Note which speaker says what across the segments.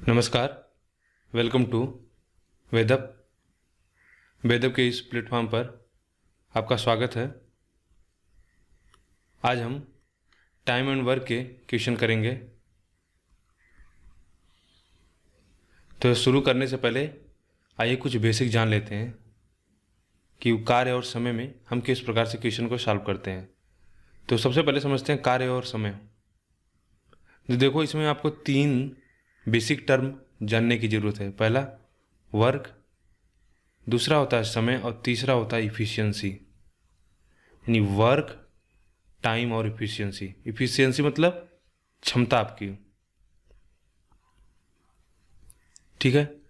Speaker 1: नमस्कार। Welcome to वेदअप। वेदअप के इस प्लेटफॉर्म पर आपका स्वागत है। आज हम टाइम एंड वर्क के क्वेश्चन करेंगे। तो शुरू करने से पहले आइए कुछ बेसिक जान लेते हैं कि कार्य और समय में हम किस प्रकार से क्वेश्चन को सॉल्व करते हैं। तो सबसे पहले समझते हैं कार्य और समय। तो देखो, इसमें आपको तीन बेसिक टर्म जानने की ज़रूरत है। पहला वर्क, दूसरा होता है समय और तीसरा होता है इफ़िशियंसी। यानी वर्क, टाइम और इफ़िशियंसी। इफ़िशियंसी मतलब क्षमता आपकी, ठीक है।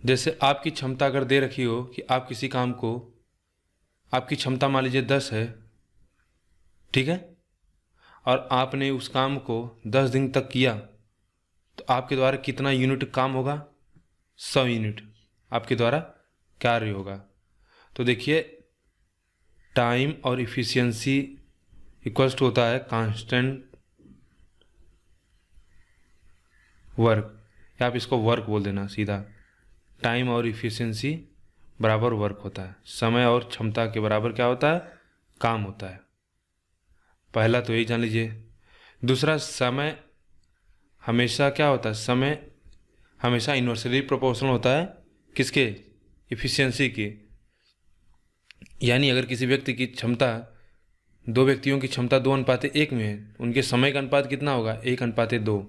Speaker 1: जैसे आपकी क्षमता अगर दे रखी हो कि आप किसी काम को, आपकी क्षमता मान लीजिए 10 है, ठीक है, और आपने उस काम को 10 दिन तक किया, तो आपके द्वारा कितना यूनिट काम होगा? 100 यूनिट आपके द्वारा कार्य होगा। तो देखिए, टाइम और इफ़िशियंसी इक्वल्स टू होता है कांस्टेंट वर्क, या आप इसको वर्क बोल देना सीधा। टाइम और इफ़िशियंसी बराबर वर्क होता है। समय और क्षमता के बराबर क्या होता है? काम होता है। पहला तो यही जान लीजिए। दूसरा, समय हमेशा क्या होता है? समय हमेशा इन्वर्सली प्रोपोर्शनल होता है किसके? इफ़िशियंसी की। यानी अगर किसी व्यक्ति की क्षमता, दो व्यक्तियों की क्षमता 2:1 में है, उनके समय का अनुपात कितना होगा? 1:2।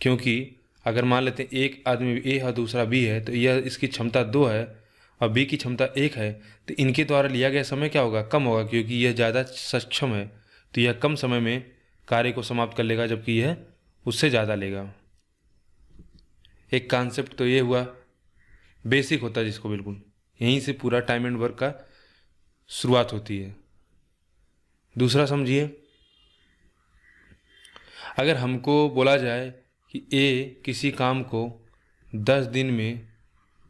Speaker 1: क्योंकि अगर मान लेते हैं एक आदमी ए है, दूसरा बी है, तो यह इसकी क्षमता 2 है और बी की क्षमता 1 है, तो इनके द्वारा लिया गया समय क्या होगा? कम होगा, क्योंकि यह ज़्यादा सक्षम है, तो यह कम समय में कार्य को समाप्त कर लेगा, जबकि यह उससे ज़्यादा लेगा। एक कॉन्सेप्ट तो ये हुआ, बेसिक होता है जिसको, बिल्कुल यहीं से पूरा टाइम एंड वर्क का शुरुआत होती है। दूसरा समझिए, अगर हमको बोला जाए कि ए किसी काम को 10 दिन में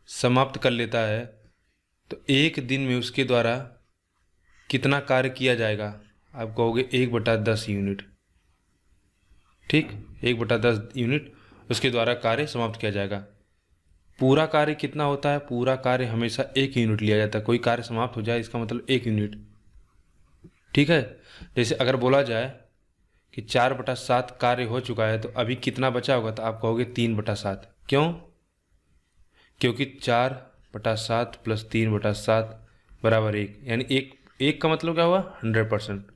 Speaker 1: समाप्त कर लेता है, तो एक दिन में उसके द्वारा कितना कार्य किया जाएगा? आप कहोगे 1/10 यूनिट, ठीक। 1/10 यूनिट उसके द्वारा कार्य समाप्त किया जाएगा। पूरा कार्य कितना होता है? पूरा कार्य हमेशा 1 यूनिट लिया जाता है। कोई कार्य समाप्त हो जाए इसका मतलब 1 यूनिट, ठीक है। जैसे अगर बोला जाए कि 4/7 कार्य हो चुका है, तो अभी कितना बचा होगा? तो आप कहोगे 3/7। क्यों? क्योंकि 4/7 + 3/7 बराबर 1, यानी एक का मतलब क्या हुआ? 100%।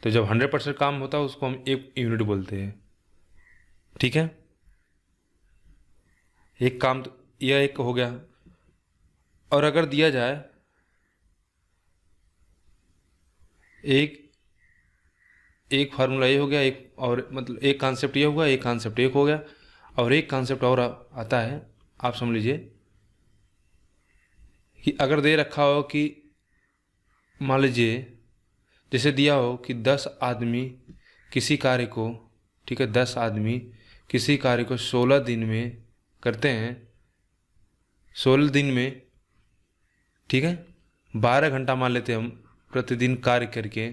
Speaker 1: तो जब 100% काम होता है उसको हम 1 यूनिट बोलते हैं, ठीक है। एक काम तो यह एक हो गया। और अगर दिया जाए एक फार्मूला ये हो गया, एक और मतलब एक कॉन्सेप्ट ये हुआ, एक कॉन्सेप्ट एक हो गया, और एक कॉन्सेप्ट और आता है। आप समझ लीजिए कि अगर दे रखा हो कि मान लीजिए जैसे दिया हो कि 10 आदमी किसी कार्य को, ठीक है, 10 आदमी किसी कार्य को 16 दिन में करते हैं। 16 दिन में, ठीक है, 12 घंटा मान लेते हैं हम प्रतिदिन कार्य करके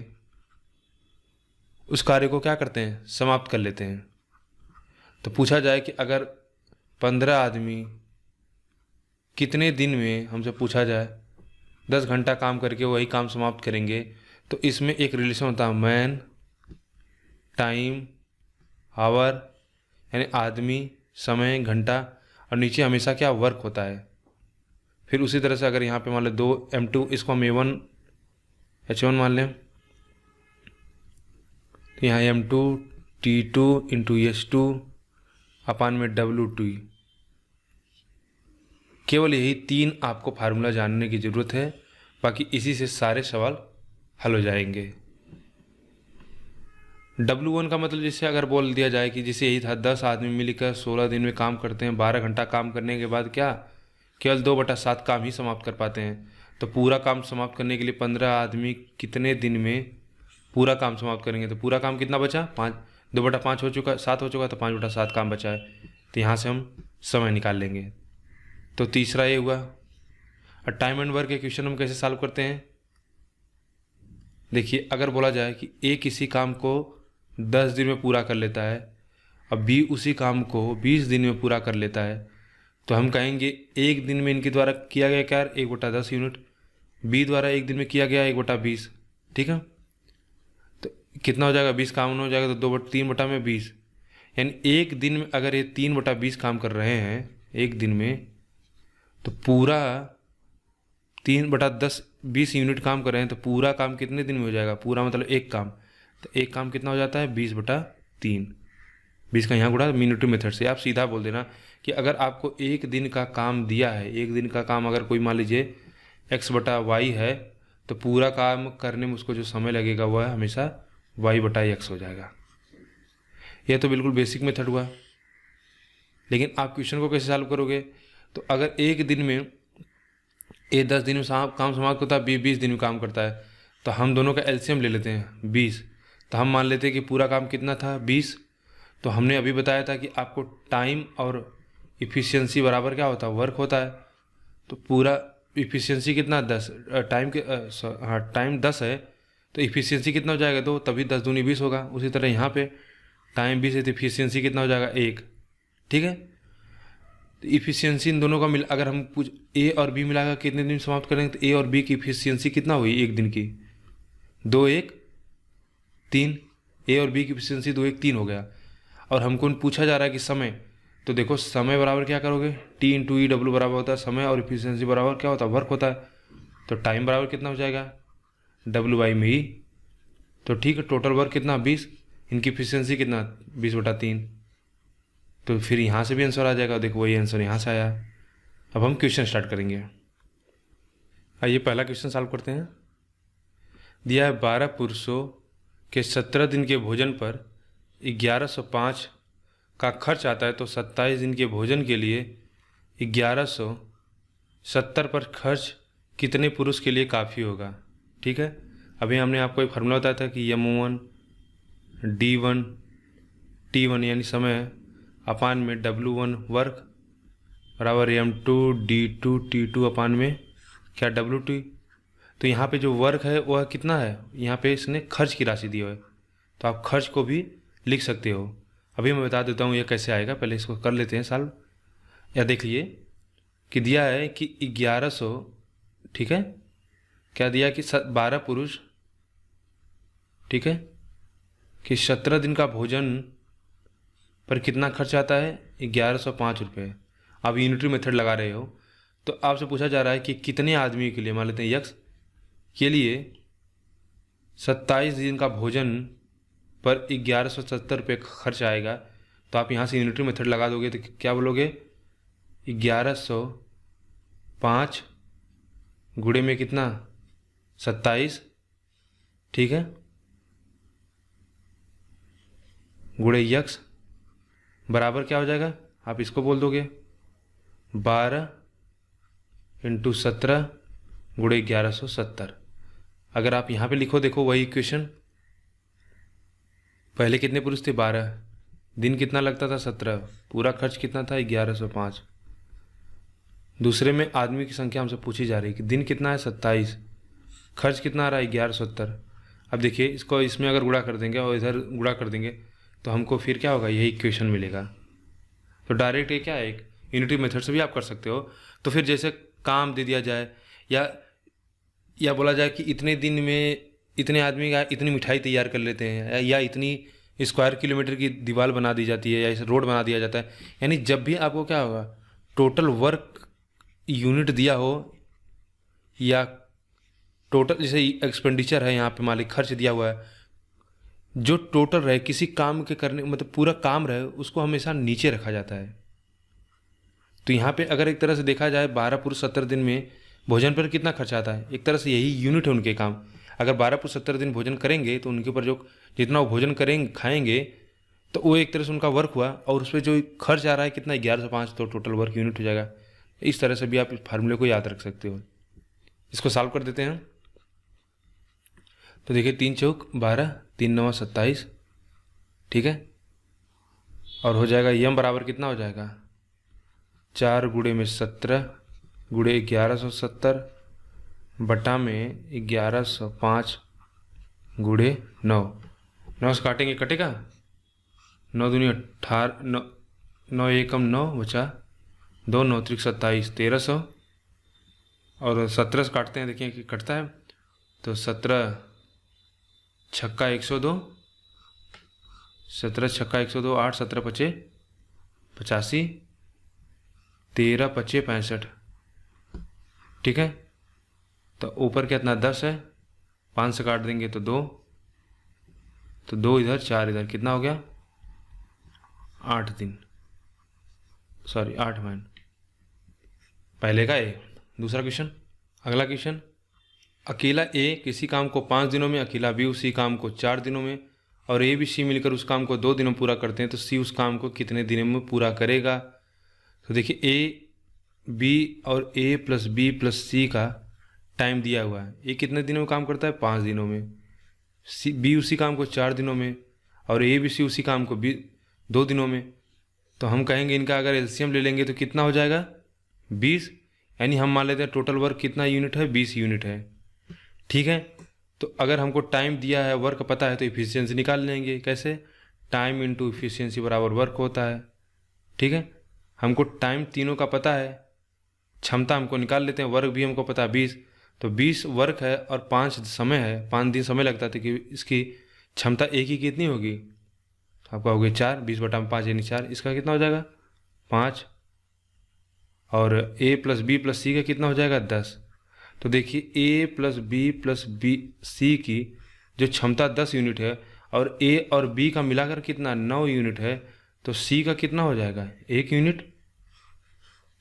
Speaker 1: उस कार्य को क्या करते हैं? समाप्त कर लेते हैं। तो पूछा जाए कि अगर 15 आदमी कितने दिन में, हमसे पूछा जाए 10 घंटा काम करके वही काम समाप्त करेंगे, तो इसमें एक रिलेशन होता है मैन, टाइम, आवर, यानी आदमी, समय, घंटा, और नीचे हमेशा क्या? वर्क होता है। फिर उसी तरह से अगर यहाँ पे मान लें 2m2, इसको हम H1 मान लें, तो यहाँ m2 T2 × S2 अपान में W2। केवल यही 3 आपको फार्मूला जानने की ज़रूरत है, बाकी इसी से सारे सवाल हल हो जाएंगे। W1 का मतलब जैसे अगर बोल दिया जाए कि जैसे यही था, 10 आदमी मिलकर 16 दिन में काम करते हैं, 12 घंटा काम करने के बाद क्या केवल 2/7 काम ही समाप्त कर पाते हैं। तो पूरा काम समाप्त करने के लिए 15 आदमी कितने दिन में पूरा काम समाप्त करेंगे? तो पूरा काम कितना बचा? 5। 2/5 हो चुका, 7 हो चुका, तो 5/7 काम बचा है। तो यहाँ से हम समय निकाल लेंगे। तो तीसरा ये हुआ। और टाइम एंड वर्क के क्वेश्चन हम कैसे सॉल्व करते हैं? देखिए, अगर बोला जाए कि ए किसी काम को 10 दिन में पूरा कर लेता है अब बी उसी काम को 20 दिन में पूरा कर लेता है, तो हम कहेंगे एक दिन में इनके द्वारा किया गया क्या, 1/10 यूनिट, बी द्वारा एक दिन में किया गया 1/20। ठीक है, तो कितना हो जाएगा, 20 काम हो जाएगा, तो 3/20, यानी एक दिन में अगर ये 3/20 काम कर रहे हैं एक दिन में, तो पूरा 3/10 20 यूनिट काम कर रहे हैं, तो पूरा काम कितने दिन में हो जाएगा, पूरा मतलब एक काम, तो एक काम कितना हो जाता है 20/3। 20 का यहाँ गुणा मिनट मेथड से आप सीधा बोल देना कि अगर आपको एक दिन का काम दिया है, एक दिन का काम अगर कोई मान लीजिए x/y है, तो पूरा काम करने में उसको जो समय लगेगा वह हमेशा y/x हो जाएगा। यह तो बिल्कुल बेसिक मेथड हुआ। लेकिन आप क्वेश्चन को कैसे सॉल्व करोगे, तो अगर एक दिन में ए 10 दिन में काम समाप्त होता है, बी 20 दिन में काम करता है, तो हम दोनों का एलसीएम ले लेते हैं 20। तो हम मान लेते हैं कि पूरा काम कितना था 20। तो हमने अभी बताया था कि आपको टाइम और इफ़िशियंसी बराबर क्या होता है, वर्क होता है। तो पूरा इफ़िशियंसी कितना 10, टाइम 10 है, तो इफ़िशियंसी कितना हो जाएगा 2, तभी 10 दूनी 20 होगा। उसी तरह यहाँ पे टाइम 20 है तो इफ़िशियंसी कितना हो जाएगा 1। ठीक है, तो इफ़िशियंसी इन दोनों का मिल, अगर हम कुछ ए और बी मिलाकर कितने दिन समाप्त करेंगे, तो ए और बी की इफ़िशियंसी कितना हुई एक दिन की, 2 1 3। ए और बी की इफ़िशियंसी 2 1 3 हो गया। और हमको पूछा जा रहा है कि समय, तो देखो समय बराबर क्या करोगे, टी इंटू ई डब्ल्यू बराबर होता है समय, और इफ़िशियंसी बराबर क्या होता है, वर्क होता है। तो टाइम बराबर कितना हो जाएगा W में ई। तो ठीक है, टोटल वर्क कितना 20, इनकी इफ़िशियंसी कितना 20/3। तो फिर यहाँ से भी आंसर आ जाएगा। देखो वही आंसर यहाँ से आया। अब हम क्वेश्चन स्टार्ट करेंगे। आइए पहला क्वेश्चन सॉल्व करते हैं। दिया है 12 पुरुषों के 17 दिन के भोजन पर 1105 का खर्च आता है, तो 27 दिन के भोजन के लिए 1170 पर खर्च कितने पुरुष के लिए काफ़ी होगा। ठीक है, अभी हमने आपको एक फार्मूला बताया था कि M1 D1 T1 यानी समय अपान में W1 वर्क बराबर M2 D2 T2 अपान में क्या WT। तो यहाँ पे जो वर्क है वह कितना है, यहाँ पे इसने खर्च की राशि दी है, तो आप खर्च को भी लिख सकते हो। अभी मैं बता देता हूँ ये कैसे आएगा, पहले इसको कर लेते हैं सॉल्व। या देखिए कि दिया है कि 1100, ठीक है, क्या दिया कि 12 पुरुष, ठीक है, कि 17 दिन का भोजन पर कितना खर्च आता है 1105 रुपये। आप यूनिटरी मेथड लगा रहे हो, तो आपसे पूछा जा रहा है कि कितने आदमी के लिए, मान लेते हैं यक्स के लिए 27 दिन का भोजन पर 1170 रुपये खर्च आएगा। तो आप यहाँ से यूनिटरी मेथड लगा दोगे तो क्या बोलोगे, 1105 गुणे में कितना 27, ठीक है, गुणे यक्स बराबर क्या हो जाएगा, आप इसको बोल दोगे 12 × 17 गुणे 1170। अगर आप यहाँ पे लिखो, देखो वही इक्वेशन, पहले कितने पुरुष थे 12, दिन कितना लगता था 17, पूरा खर्च कितना था 1105। दूसरे में आदमी की संख्या हमसे पूछी जा रही है कि दिन कितना है 27, खर्च कितना आ रहा है 1170। अब देखिए इसको इसमें अगर गुणा कर देंगे और इधर गुणा कर देंगे तो हमको फिर क्या होगा, यही इक्वेशन मिलेगा। तो डायरेक्ट ये क्या है, एक यूनिटरी मेथड से भी आप कर सकते हो। तो फिर जैसे काम दे दिया जाए या बोला जाए कि इतने दिन में इतने आदमी का इतनी मिठाई तैयार कर लेते हैं, या इतनी स्क्वायर किलोमीटर की दीवार बना दी जाती है, या इस रोड बना दिया जाता है, यानी जब भी आपको क्या होगा, टोटल वर्क यूनिट दिया हो या टोटल जैसे एक्सपेंडिचर है, यहाँ पे मालिक खर्च दिया हुआ है, जो टोटल रहे किसी काम के करने मतलब पूरा काम रहे उसको हमेशा नीचे रखा जाता है। तो यहाँ पे अगर एक तरह से देखा जाए 12 पुरुष 70 दिन में भोजन पर कितना खर्चा आता है, एक तरह से यही यूनिट है उनके काम। अगर 12 पुरुष 70 दिन भोजन करेंगे तो उनके ऊपर जो जितना वो भोजन करेंगे खाएंगे तो वो एक तरह से उनका वर्क हुआ, और उस पर जो खर्च आ रहा है कितना 1105, तो टोटल वर्क यूनिट हो जाएगा। इस तरह से भी आप इस फार्मूले को याद रख सकते हो। इसको सॉल्व कर देते हैं। तो देखिए 3 चौक 12, 3 9 27, ठीक है, और हो जाएगा यम बराबर कितना हो जाएगा 4 गुणे में 17 गुणे 1170 बटा में 1105 गुणे 9। 9 से काटेंगे कटेगा 9 दूनी 18, 9 एकम 9 बचा 2, 9 त्रिक 27, 1300 और 17 से काटते हैं, देखिए कि कटता है तो 17 छक्का 102, 17 छक्का 102, 8 17 पचे 85, 13 पचे 65। ठीक है, तो ऊपर कितना 10 है, 5 से काट देंगे तो 2, तो 2 इधर 4 इधर, कितना हो गया 8 दिन, सॉरी 8 महीने। पहले का ए। दूसरा क्वेश्चन, अगला क्वेश्चन, अकेला ए किसी काम को 5 दिनों में, अकेला बी उसी काम को 4 दिनों में और ए बी सी मिलकर उस काम को 2 दिनों में पूरा करते हैं, तो सी उस काम को कितने दिनों में पूरा करेगा। तो देखिए ए बी और ए प्लस बी प्लस सी का टाइम दिया हुआ है। ए कितने दिनों में काम करता है 5 दिनों में, सी बी उसी काम को 4 दिनों में और ए बी सी उसी काम को 2 दिनों में। तो हम कहेंगे इनका अगर एलसीएम ले लेंगे तो कितना हो जाएगा 20, यानी हम मान लेते हैं टोटल वर्क कितना यूनिट है 20 यूनिट है। ठीक है, तो अगर हमको टाइम दिया है, वर्क पता है, तो इफिशियंसी निकाल लेंगे। कैसे, टाइम इंटू इफिशियंसी बराबर वर्क होता है। ठीक है, हमको टाइम तीनों का पता है, क्षमता हमको निकाल लेते हैं, वर्क भी हमको पता है 20, तो 20 वर्क है और 5 समय है, 5 दिन समय लगता है, कि इसकी क्षमता एक ही कितनी होगी, आपका हो गया 4, 20/5 यानी 4, इसका कितना हो जाएगा 5, और ए प्लस बी प्लस सी का कितना हो जाएगा 10। तो देखिए ए प्लस बी सी की जो क्षमता 10 यूनिट है और ए और बी का मिलाकर कितना 9 यूनिट है, तो सी का कितना हो जाएगा 1 यूनिट।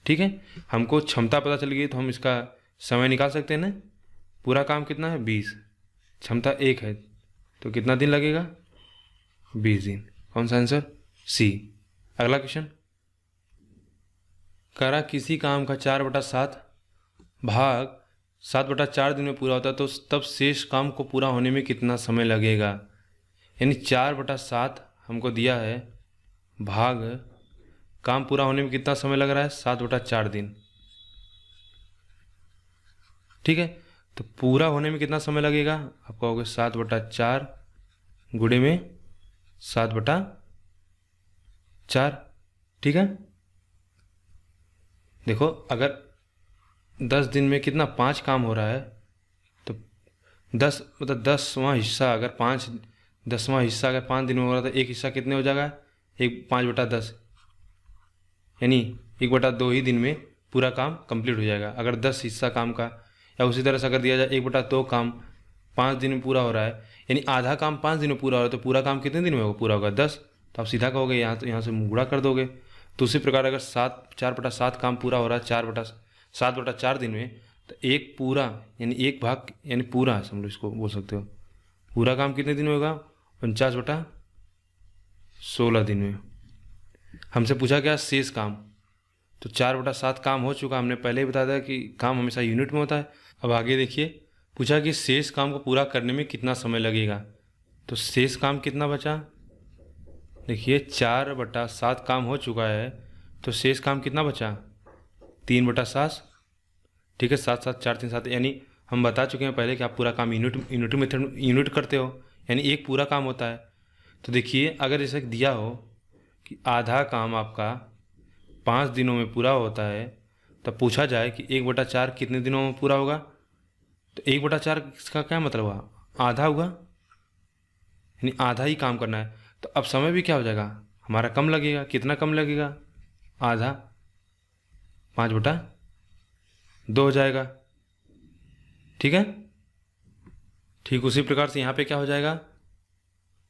Speaker 1: ठीक है, हमको क्षमता पता चल गई तो हम इसका समय निकाल सकते हैं ना। पूरा काम कितना है 20, क्षमता 1 है, तो कितना दिन लगेगा 20 दिन। कौन सा आंसर, सी। अगला क्वेश्चन, करा किसी काम का 4/7 भाग 7/4 दिन में पूरा होता है, तो तब शेष काम को पूरा होने में कितना समय लगेगा। यानी 4/7 हमको दिया है, भाग काम पूरा होने में कितना समय लग रहा है 7/4 दिन। ठीक है, तो पूरा होने में कितना समय लगेगा, आप कहोगे 7/4 गुणे में 7/4। ठीक है, देखो अगर 10 दिन में कितना 5 काम हो रहा है, तो 10 मतलब 10वां हिस्सा अगर 5 10वां हिस्सा अगर 5 दिन में हो रहा था, एक हिस्सा कितने हो जाएगा 5/10, यानी 1/2 ही दिन में पूरा काम कंप्लीट हो जाएगा। अगर 10 हिस्सा काम का, या उसी तरह से अगर दिया जाए 1/2 काम 5 दिन में पूरा हो रहा है, यानी आधा काम 5 दिन में पूरा हो रहा है, तो पूरा काम कितने दिन में होगा, पूरा होगा 10। तो आप सीधा कहोगे यहाँ, तो यहाँ से गुणा कर दोगे। तो उसी प्रकार अगर 4/7 काम पूरा हो रहा है 7/4 दिन में, तो एक पूरा यानी एक भाग यानी पूरा समझ लो, इसको बोल सकते हो पूरा काम कितने दिन में होगा 49/16 दिन में। हमसे पूछा गया शेष काम, तो 4/7 काम हो चुका, हमने पहले ही बता दिया कि काम हमेशा यूनिट में होता है। अब आगे देखिए, पूछा कि शेष काम को पूरा करने में कितना समय लगेगा, तो शेष काम कितना बचा, देखिए 4/7 काम हो चुका है, तो शेष काम कितना बचा 3/7। ठीक है, 7 7 4 3 7, यानी हम बता चुके हैं पहले कि आप पूरा काम यूनिट मेथड यूनिट करते हो, यानी एक पूरा काम होता है। तो देखिए अगर जैसे दिया हो कि आधा काम आपका 5 दिनों में पूरा होता है, तब पूछा जाए कि 1/4 कितने दिनों में पूरा होगा, तो 1/4 इसका क्या मतलब हुआ, आधा हुआ, यानी आधा ही काम करना है। तो अब समय भी क्या हो जाएगा हमारा कम लगेगा, कितना कम लगेगा, आधा, 5/2 हो जाएगा। ठीक है, ठीक उसी प्रकार से यहाँ पे क्या हो जाएगा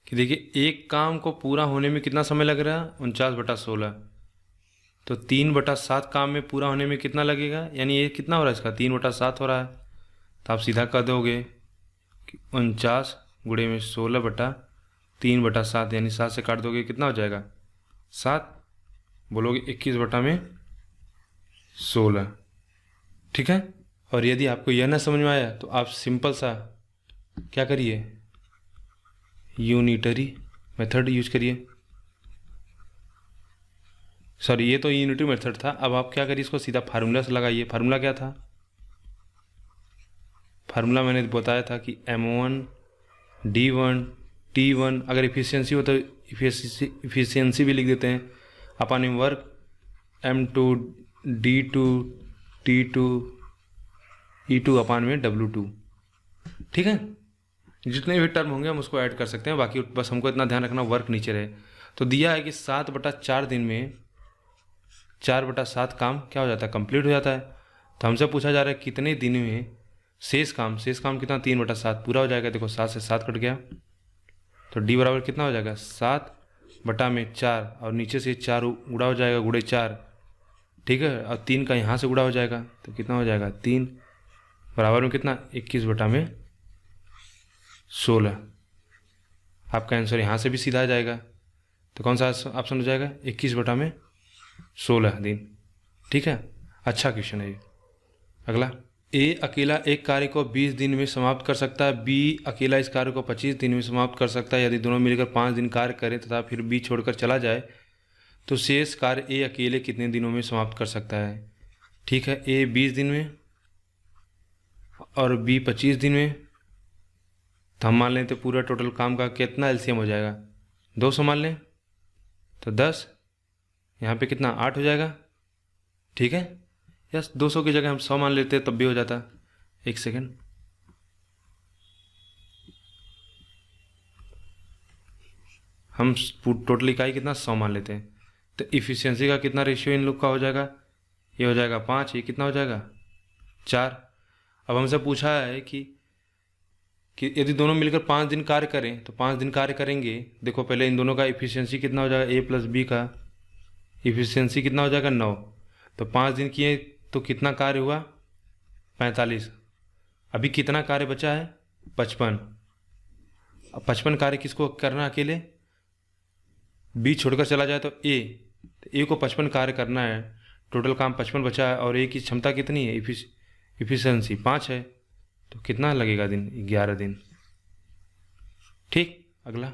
Speaker 1: कि देखिए एक काम को पूरा होने में कितना समय लग रहा है 49/16, तो 3/7 काम में पूरा होने में कितना लगेगा, यानी ये कितना हो रहा है इसका 3/7 हो रहा है। तो आप सीधा कर दोगे कि 49 गुणे में 16/3/7, यानी 7 से काट दोगे कितना हो जाएगा 7, बोलोगे 21/16। ठीक है, और यदि आपको यह ना समझ में आया तो आप सिंपल सा क्या करिए, यूनिटरी मेथड यूज करिए। सॉरी, ये तो यूनिटरी मेथड था। अब आप क्या करिए, इसको सीधा फार्मूला से लगाइए। फार्मूला क्या था, फार्मूला मैंने बताया था कि M1 D1 T1, अगर इफिशियंसी हो तो इफिशियंसी भी लिख देते हैं अपन में work M2 D2 T2 E2 अपान में W2। ठीक है, जितने भी टर्म होंगे हम उसको ऐड कर सकते हैं, बाकी बस हमको इतना ध्यान रखना वर्क नीचे रहे। तो दिया है कि 7/4 दिन में 4/7 काम क्या हो जाता है, कंप्लीट हो जाता है। तो हमसे पूछा जा रहा है कितने दिन में शेष काम कितना 3/7 पूरा हो जाएगा। देखो 7 से 7 कट गया तो D बराबर कितना हो जाएगा 7/4 और नीचे से 4 गुड़ा हो जाएगा, गुड़े 4। ठीक है, और 3 का यहाँ से गुड़ा हो जाएगा तो कितना हो जाएगा 3 बराबर में कितना 21/16। आपका आंसर यहाँ से भी सीधा आ जाएगा। तो कौन सा ऑप्शन हो जाएगा 21/16 दिन। ठीक है, अच्छा क्वेश्चन है ये। अगला, ए अकेला एक कार्य को 20 दिन में समाप्त कर सकता है, बी अकेला इस कार्य को 25 दिन में समाप्त कर सकता है। यदि दोनों मिलकर 5 दिन कार्य करें तथा फिर बी छोड़कर चला जाए तो शेष कार्य ए अकेले कितने दिनों में समाप्त कर सकता है। ठीक है, ए 20 दिन में और बी 25 दिन में। तो हम मान लें तो पूरा टोटल काम का कितना एलसीएम हो जाएगा 200 मान लें तो 10, यहाँ पे कितना 8 हो जाएगा। ठीक है, यस 200 की जगह हम 100 मान लेते तब भी हो जाता। एक सेकेंड, हम टोटल इकाई कितना 100 मान लेते हैं। तो इफिशियंसी का कितना रेशियो इन लोग का हो जाएगा, ये हो जाएगा 5, ये कितना हो जाएगा 4। अब हमसे पूछा है कि यदि दोनों मिलकर 5 दिन कार्य करें तो 5 दिन कार्य करेंगे। देखो पहले इन दोनों का इफिशियंसी कितना हो जाएगा, ए प्लस बी का इफिशियंसी कितना हो जाएगा 9। तो 5 दिन किए तो कितना कार्य हुआ 45। अभी कितना कार्य बचा है 55। अब 55 कार्य किसको करना अकेले, बी छोड़कर चला जाए तो ए को 55 कार्य करना है। टोटल काम 55 बचा है और ए की क्षमता कितनी है इफिशियंसी 5 है। तो कितना लगेगा दिन 11 दिन। ठीक, अगला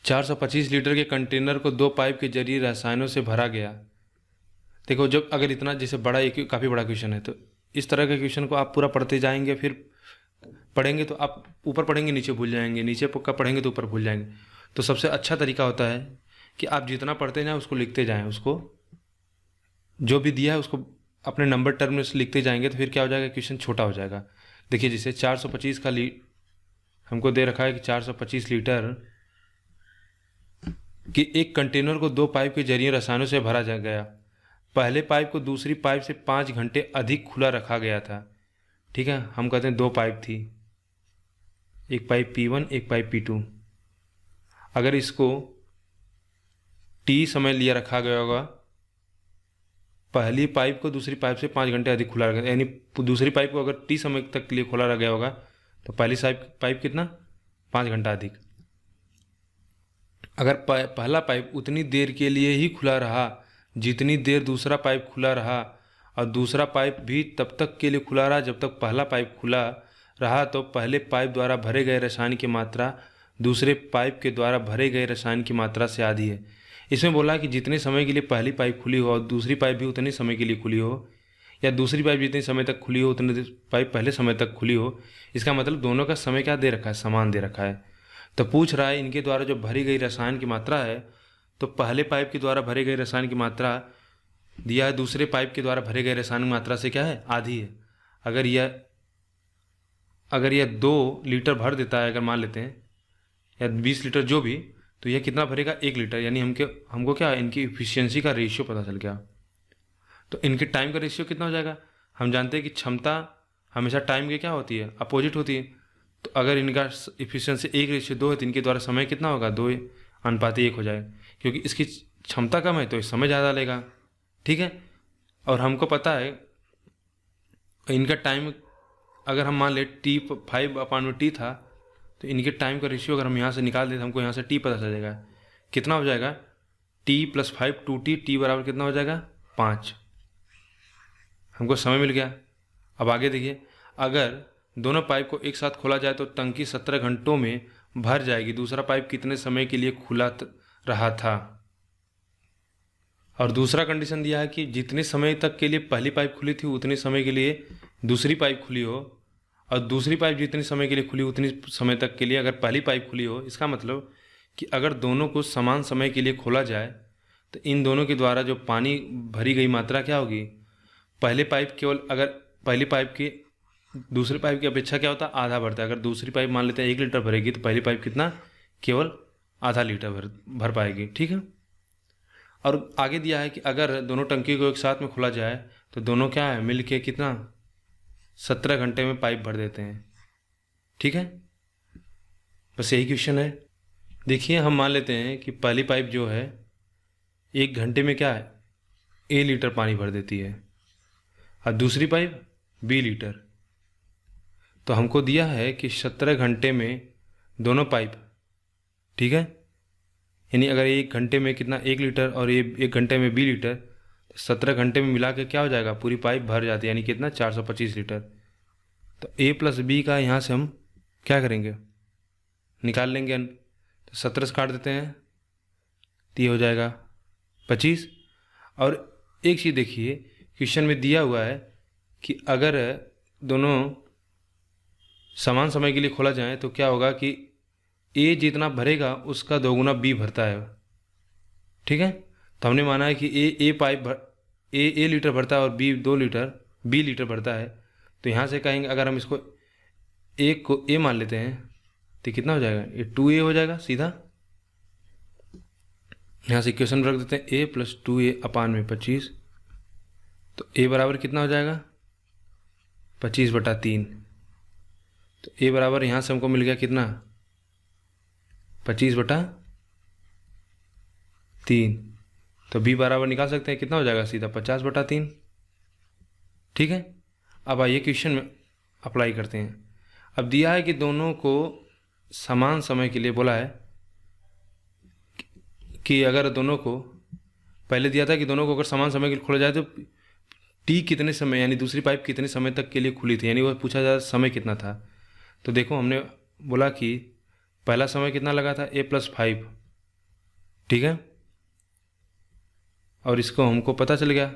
Speaker 1: 425 लीटर के कंटेनर को 2 पाइप के जरिए रसायनों से भरा गया। देखो जब अगर इतना जैसे बड़ा एक काफ़ी बड़ा क्वेश्चन है तो इस तरह के क्वेश्चन को आप पूरा पढ़ते जाएंगे, फिर पढ़ेंगे तो आप ऊपर पढ़ेंगे नीचे भूल जाएंगे, नीचे पक्का पढ़ेंगे तो ऊपर भूल जाएंगे। तो सबसे अच्छा तरीका होता है कि आप जितना पढ़ते जाएं उसको लिखते जाएं, उसको जो भी दिया है उसको अपने नंबर टर्म में लिखते जाएंगे तो फिर क्या हो जाएगा क्वेश्चन छोटा हो जाएगा। देखिए जैसे 425 का हमको दे रखा है कि 425 लीटर कि एक कंटेनर को 2 पाइप के जरिए रसायनों से भरा जा गया। पहले पाइप को दूसरी पाइप से 5 घंटे अधिक खुला रखा गया था। ठीक है, हम कहते हैं 2 पाइप थी, एक पाइप P1 एक पाइप P2। अगर इसको T समय लिया रखा गया होगा, पहली पाइप को दूसरी पाइप से 5 घंटे अधिक खुला रखा, यानी दूसरी पाइप को अगर T समय तक के लिए खुला रह गया होगा तो पहली पाइप कितना 5 घंटा अधिक। अगर पहला पाइप उतनी देर के लिए ही खुला रहा जितनी देर दूसरा पाइप खुला रहा और दूसरा पाइप भी तब तक के लिए खुला रहा जब तक पहला पाइप खुला रहा, तो पहले पाइप द्वारा भरे गए रसायन की मात्रा दूसरे पाइप के द्वारा भरे गए रसायन की मात्रा से आधी है। इसमें बोला कि जितने समय के लिए पहली पाइप खुली हो और दूसरी पाइप भी उतने समय के लिए खुली हो, या दूसरी पाइप जितने समय तक खुली हो उतने पाइप पहले समय तक खुली हो। इसका मतलब दोनों का समय क्या दे रखा है, समान दे रखा है। तो पूछ रहा है इनके द्वारा जो भरी गई रसायन की मात्रा है, तो पहले पाइप के द्वारा भरे गए रसायन की मात्रा दिया है दूसरे पाइप के द्वारा भरे गए रसायन की मात्रा से क्या है, आधी है। अगर यह 2 लीटर भर देता है, अगर मान लेते हैं, या 20 लीटर जो भी, तो यह कितना भरेगा 1 लीटर। यानी हमको क्या इनकी इफिशियंसी का रेशियो पता चल गया। तो इनके टाइम का रेशियो कितना हो जाएगा। हम जानते हैं कि क्षमता हमेशा टाइम के क्या होती है, अपोजिट होती है। तो अगर इनका इफिशियंसी 1:2 है तो इनके द्वारा समय कितना होगा 2:1 हो जाएगा, क्योंकि इसकी क्षमता कम है तो समय ज़्यादा लेगा। ठीक है, और हमको पता है इनका टाइम अगर हम मान ले T5/T था तो इनके टाइम का रेशियो अगर हम यहाँ से निकाल दें तो हमको यहाँ से T पता चल जाएगा। कितना हो जाएगा T+5 2T, T बराबर कितना हो जाएगा 5। हमको समय मिल गया। अब आगे देखिए, अगर दोनों पाइप को एक साथ खोला जाए तो टंकी 17 घंटों में भर जाएगी। दूसरा पाइप कितने समय के लिए खुला रहा था। और दूसरा कंडीशन दिया है कि जितने समय तक के लिए पहली पाइप खुली थी उतने समय के लिए दूसरी पाइप खुली हो, और दूसरी पाइप जितनी समय के लिए खुली उतनी समय तक के लिए अगर पहली पाइप खुली हो, इसका मतलब कि अगर दोनों को समान समय के लिए खोला जाए तो इन दोनों के द्वारा जो पानी भरी गई मात्रा क्या होगी, पहले पाइप केवल अगर पहली पाइप की दूसरी पाइप की अपेक्षा क्या होता है, आधा भरता है। अगर दूसरी पाइप मान लेते हैं 1 लीटर भरेगी तो पहली पाइप कितना, केवल आधा लीटर भर पाएगी। ठीक है। और आगे दिया है कि अगर दोनों टंकी को एक साथ में खोला जाए तो दोनों क्या है, मिल के कितना 17 घंटे में पाइप भर देते हैं। ठीक है, बस यही क्वेश्चन है। देखिए हम मान लेते हैं कि पहली पाइप जो है 1 घंटे में क्या है, A लीटर पानी भर देती है और दूसरी पाइप B लीटर। तो हमको दिया है कि 17 घंटे में दोनों पाइप, ठीक है, यानी अगर 1 घंटे में कितना 1 लीटर और ये 1 घंटे में B लीटर, तो 17 घंटे में मिला के क्या हो जाएगा, पूरी पाइप भर जाती है, यानी कितना 425 लीटर। तो A प्लस B का यहाँ से हम क्या करेंगे, निकाल लेंगे। तो 17 से काट देते हैं तो ये हो जाएगा 25। और एक चीज़ देखिए, क्वेश्चन में दिया हुआ है कि अगर दोनों समान समय के लिए खोला जाए तो क्या होगा कि A जितना भरेगा उसका दोगुना B भरता है। ठीक है, तो हमने माना है कि A लीटर भरता है और B लीटर भरता है। तो यहाँ से कहेंगे अगर हम इसको एक को A मान लेते हैं तो कितना हो जाएगा, ये 2A हो जाएगा सीधा। यहाँ से इक्वेशन रख देते हैं A प्लस 2A अपान में 25। तो A बराबर कितना हो जाएगा, 25/3। तो A बराबर यहाँ से हमको मिल गया कितना, 25/3। तो B बराबर निकाल सकते हैं, कितना हो जाएगा सीधा 50/3। ठीक है, अब आइए क्वेश्चन में अप्लाई करते हैं। अब दिया है कि दोनों को समान समय के लिए बोला है कि अगर दोनों को, पहले दिया था कि दोनों को अगर समान समय के लिए खोला जाए तो T कितने समय, यानी दूसरी पाइप कितने समय तक के लिए खुली थी, यानी वो पूछा जाए समय कितना था। तो देखो हमने बोला कि पहला समय कितना लगा था, A + 5। ठीक है, और इसको हमको पता चल गया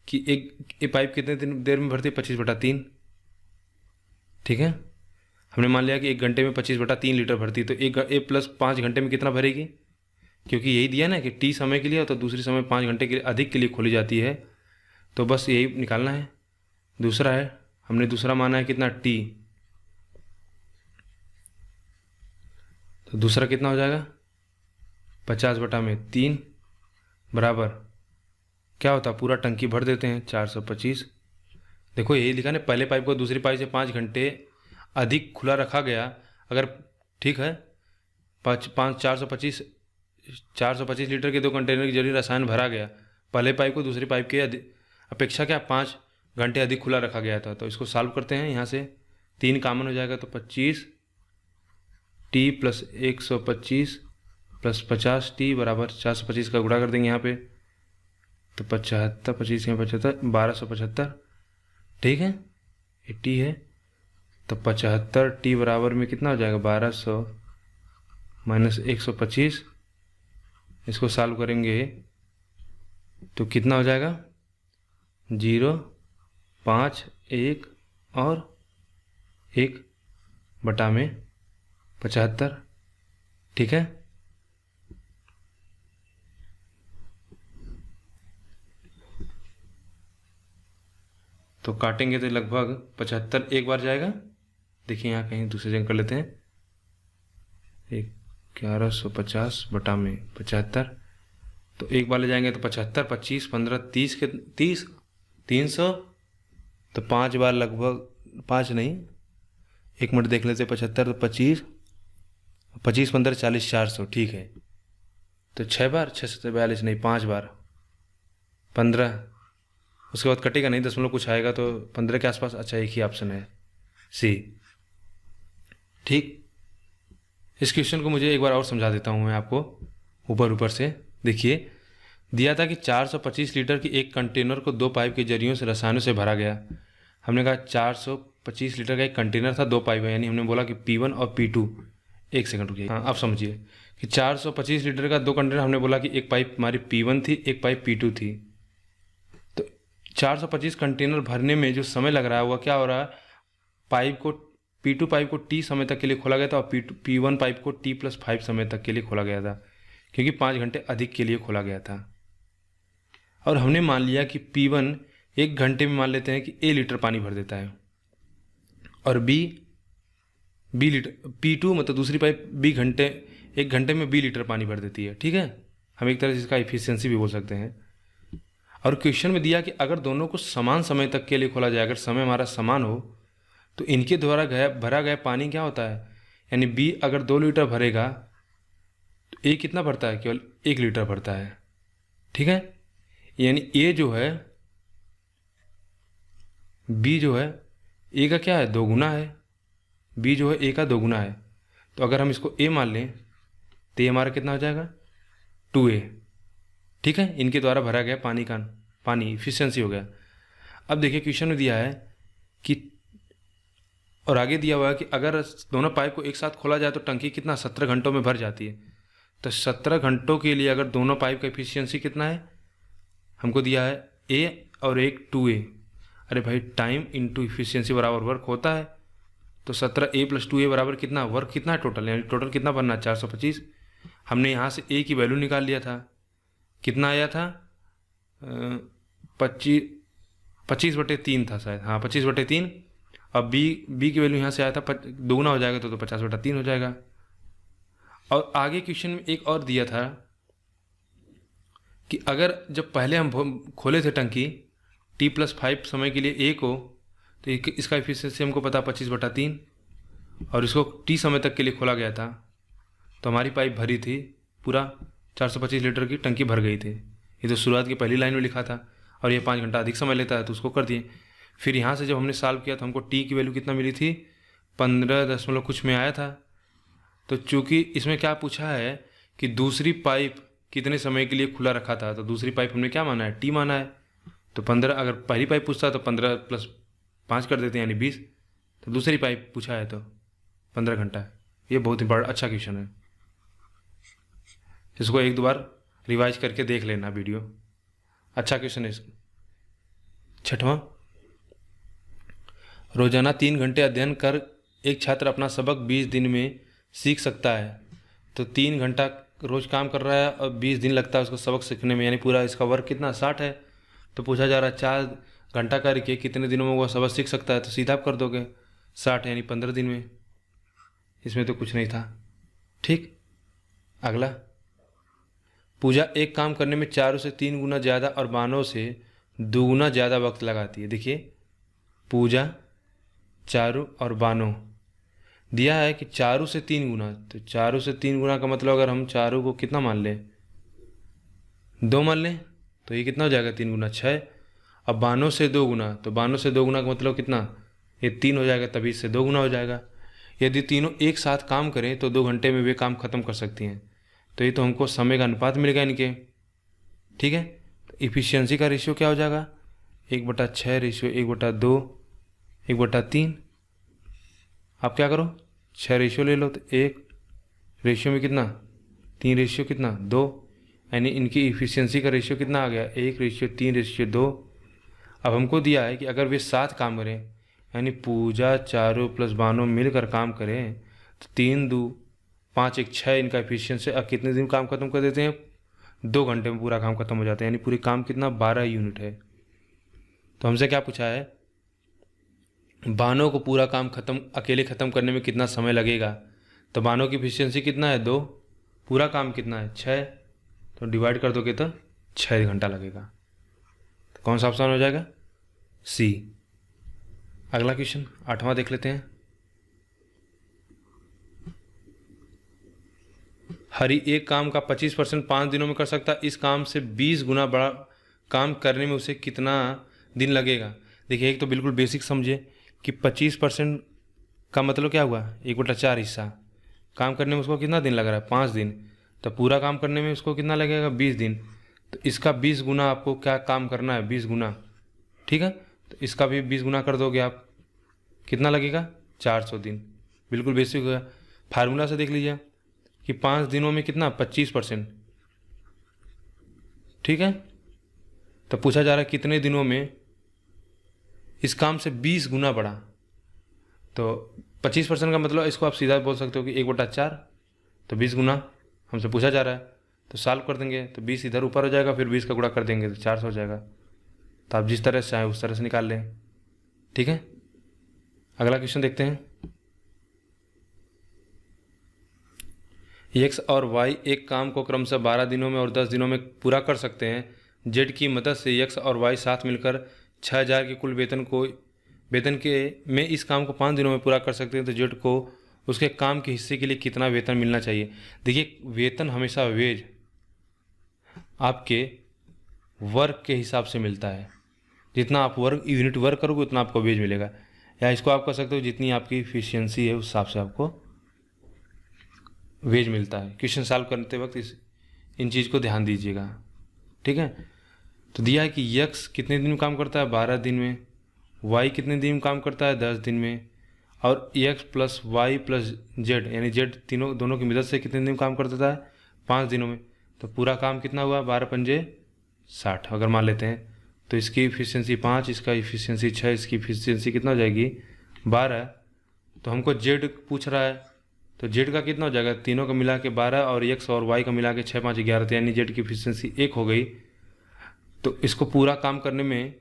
Speaker 1: कि एक पाइप कितने देर में भरती है, 25/3। ठीक है, हमने मान लिया कि 1 घंटे में 25/3 लीटर भरती, तो A + 5 घंटे में कितना भरेगी, क्योंकि यही दिया ना कि T समय के लिए तो दूसरी समय 5 घंटे के लिए अधिक के लिए खोली जाती है। तो बस यही निकालना है। दूसरा है, हमने दूसरा माना है कितना T, तो दूसरा कितना हो जाएगा 50/3 बराबर क्या होता है, पूरा टंकी भर देते हैं 425। देखो यही लिखा ना, पहले पाइप को दूसरी पाइप से 5 घंटे अधिक खुला रखा गया अगर, ठीक है, 425 लीटर के 2 कंटेनर के जरिए रसायन भरा गया, पहले पाइप को दूसरी पाइप के अपेक्षा क्या 5 घंटे अधिक खुला रखा गया था। तो इसको सॉल्व करते हैं, यहाँ से 3 कॉमन हो जाएगा तो 25T + 125 + 50T बराबर 425 का गुणा कर देंगे यहाँ पे, तो 75, 25 में 75, 1275। ठीक है, ये T है, तो 75T बराबर में कितना हो जाएगा 1200 - 125। इसको सॉल्व करेंगे तो कितना हो जाएगा 0, 5, 1 और 1/75। ठीक है, तो काटेंगे तो लगभग 75 एक बार जाएगा। देखिए यहाँ कहीं दूसरी जगह कर लेते हैं, 1150/75। तो एक बार ले जाएंगे तो 75, 25, 15, 30 के 30, 300। तो 5 बार लगभग, 5 नहीं, 1 मिनट देख लेते, 75 तो 25, 25, 15, 40, 400। ठीक है, तो 6 बार, 642 नहीं, 5 बार 15, उसके बाद कटेगा नहीं, 10 कुछ आएगा तो 15 के आसपास। अच्छा, एक ही ऑप्शन है C। ठीक, इस क्वेश्चन को मुझे एक बार और समझा देता हूँ मैं आपको ऊपर से। देखिए दिया था कि 425 लीटर की एक कंटेनर को 2 पाइप के जरियों से रसायनों से भरा गया। हमने कहा 425 लीटर का एक कंटेनर था, 2 पाइप है, यानी हमने बोला कि P1 और P2। एक सेकंड रुकिए, हाँ अब समझिए कि 425 लीटर का 2 कंटेनर, हमने बोला कि एक पाइप हमारी P1 थी, एक पाइप P2 थी। तो 425 कंटेनर भरने में जो समय लग रहा है वह क्या हो रहा है, पाइप को P2 पाइप को T समय तक के लिए खोला गया था और P1 पाइप को T+5 समय तक के लिए खोला गया था, क्योंकि 5 घंटे अधिक के लिए खोला गया था। और हमने मान लिया कि P1 1 घंटे में मान लेते हैं कि A लीटर पानी भर देता है और B लीटर, P2 मतलब दूसरी पाइप एक घंटे में B लीटर पानी भर देती है। ठीक है, हम एक तरह से इसका एफिशिएंसी भी बोल सकते हैं। और क्वेश्चन में दिया कि अगर दोनों को समान समय तक के लिए खोला जाए, अगर समय हमारा समान हो, तो इनके द्वारा भरा गया पानी क्या होता है, यानी B अगर 2 लीटर भरेगा तो A कितना भरता है, केवल 1 लीटर भरता है। ठीक है, यानी A जो है, B जो है A का क्या है, 2 गुना है, B जो है A का 2 गुना है। तो अगर हम इसको A मान लें तो ये हमारा कितना हो जाएगा, 2A। ठीक है, इनके द्वारा भरा गया पानी इफिशिएंसी हो गया। अब देखिए क्वेश्चन में दिया है कि, और आगे दिया हुआ है कि अगर दोनों पाइप को एक साथ खोला जाए तो टंकी कितना 17 घंटों में भर जाती है। तो 17 घंटों के लिए अगर दोनों पाइप का इफिशिएंसी कितना है, हमको दिया है A और एक 2A। अरे भाई, टाइम इंटू इफिशिएंसी बराबर वर्क होता है। तो 17A + 2A बराबर कितना, वर्क कितना है टोटल, यानी टोटल कितना बनना है, 425। हमने यहाँ से A की वैल्यू निकाल लिया था, कितना आया था, 25/3 था शायद, हाँ 25/3। अब B की वैल्यू यहाँ से आया था 2 गुना हो जाएगा तो 50/3 हो जाएगा। और आगे क्वेश्चन में एक और दिया था कि अगर जब पहले हम खोले थे टंकी T+5 समय के लिए A को, तो इसका एफिशिएंसी हमको पता 25/3, और इसको T समय तक के लिए खोला गया था तो हमारी पाइप भरी थी, पूरा 425 लीटर की टंकी भर गई थी। ये तो शुरुआत की पहली लाइन में लिखा था, और ये 5 घंटा अधिक समय लेता है तो उसको कर दिए। फिर यहाँ से जब हमने सॉल्व किया तो हमको T की वैल्यू कितना मिली थी, 15 कुछ में आया था। तो चूँकि इसमें क्या पूछा है कि दूसरी पाइप कितने समय के लिए खुला रखा था, तो दूसरी पाइप हमने क्या माना है, T माना है। तो 15, अगर पहली पाइप पूछता तो 15 + 5 कर देते हैं, यानी 20। तो दूसरी पाइप पूछा है तो 15 घंटा। ये बहुत ही बड़ा अच्छा क्वेश्चन है, इसको एक दो बार रिवाइज करके देख लेना वीडियो, अच्छा क्वेश्चन है। 6वां, रोजाना 3 घंटे अध्ययन कर एक छात्र अपना सबक 20 दिन में सीख सकता है। तो 3 घंटा रोज काम कर रहा है और 20 दिन लगता है उसको सबक सीखने में, यानी पूरा इसका वर्क कितना 60 है। तो पूछा जा रहा है 4 घंटा करके कितने दिनों में वो सबक सीख सकता है, तो सीधा आप कर दोगे 60 यानी 15 दिन में। इसमें तो कुछ नहीं था। ठीक, अगला, पूजा एक काम करने में चारू से 3 गुना ज़्यादा और बानो से 2 गुना ज़्यादा वक्त लगाती है। देखिए, पूजा, चारू और बानो दिया है कि चारू से 3 गुना, तो चारू से 3 गुना का मतलब अगर हम चारू को कितना मान लें, 2 मान लें, तो ये कितना हो जाएगा, 3 गुना 6। अब बानो से 2 गुना, तो बानो से 2 गुना का मतलब कितना, ये 3 हो जाएगा, तभी इससे 2 गुना हो जाएगा। यदि तीनों एक साथ काम करें तो 2 घंटे में वे काम खत्म कर सकती हैं। तो ये तो हमको समय का अनुपात मिलेगा इनके। ठीक है, तो इफिशियंसी का रेशियो क्या हो जाएगा, 1/6 रेशियो 1/2 1/3। आप क्या करो, 6 रेशियो ले लो, तो 1 रेशियो में कितना, 3 रेशियो कितना 2, यानी इनकी इफिशियंसी का रेशियो कितना आ गया, 1/3/2। अब हमको दिया है कि अगर वे साथ काम करें, यानी पूजा, चारू प्लस बानो मिलकर काम करें, तो 3 2 5 1 6 इनका एफिशिएंसी। अब कितने दिन काम खत्म कर देते हैं, 2 घंटे में पूरा काम खत्म हो जाता है, यानी पूरी काम कितना 12 यूनिट है। तो हमसे क्या पूछा है, बानो को पूरा काम अकेले ख़त्म करने में कितना समय लगेगा। तो बानो की एफिशिएंसी कितना है 2, पूरा काम कितना है 6, तो डिवाइड कर दोगे तो 6 घंटा लगेगा। तो कौन सा ऑप्शन हो जाएगा, सी। अगला क्वेश्चन 8वां देख लेते हैं। हरी एक काम का 25% 5 दिनों में कर सकता है, इस काम से 20 गुना बड़ा काम करने में उसे कितना दिन लगेगा। देखिए, एक तो बिल्कुल बेसिक समझे कि 25% का मतलब क्या हुआ, 1/4 हिस्सा काम करने में उसको कितना दिन लग रहा है, 5 दिन। तो पूरा काम करने में उसको कितना लगेगा, 20 दिन। तो इसका 20 गुना आपको क्या काम करना है, 20 गुना। ठीक है, तो इसका भी 20 गुना कर दोगे आप, कितना लगेगा, 400 दिन। बिल्कुल बेसिक हो गया। फार्मूला से देख लीजिए कि 5 दिनों में कितना 25%। ठीक है, तो पूछा जा रहा है कितने दिनों में इस काम से 20 गुना बढ़ा। तो 25% का मतलब इसको आप सीधा बोल सकते हो कि 1/4, तो 20 गुना हमसे पूछा जा रहा है, तो सॉल्व कर देंगे तो 20 इधर ऊपर हो जाएगा, फिर 20 का गुणा कर देंगे तो 400 हो जाएगा। तो आप जिस तरह से चाहें उस तरह से निकाल लें। ठीक है, अगला क्वेश्चन देखते हैं। एक्स और वाई एक काम को क्रमशः 12 दिनों में और 10 दिनों में पूरा कर सकते हैं। जेड की मदद से एक्स और वाई साथ मिलकर 6000 के कुल वेतन के में इस काम को 5 दिनों में पूरा कर सकते हैं। तो जेड को उसके काम के हिस्से के लिए कितना वेतन मिलना चाहिए। देखिए, वेतन हमेशा वेज आपके वर्क के हिसाब से मिलता है। जितना आप यूनिट वर्क करोगे उतना आपको वेज मिलेगा, या इसको आप कह सकते हो जितनी आपकी इफिशियंसी है उस हिसाब से आपको वेज मिलता है। क्वेश्चन सॉल्व करते वक्त इन चीज़ को ध्यान दीजिएगा। ठीक है, तो दिया है कि यक्स कितने दिन में काम करता है, 12 दिन में। वाई कितने दिन में काम करता है, 10 दिन में। और X plus Y plus Z, यानी जेड दोनों की मदद से कितने दिन में काम करता है, 5 दिनों में। तो पूरा काम कितना हुआ, 12 पंजे 60 अगर मान लेते हैं। तो इसकी इफिशियंसी 5, इसका इफिशियंसी 6, इसकी इफिशियंसी कितना हो जाएगी, 12। तो हमको जेड पूछ रहा है, तो जेड का कितना हो जाएगा, तीनों का मिला के 12 और एक्स और वाई का मिला के 6 5 11, यानी जेड की इफिशियंसी 1 हो गई। तो इसको पूरा काम करने में,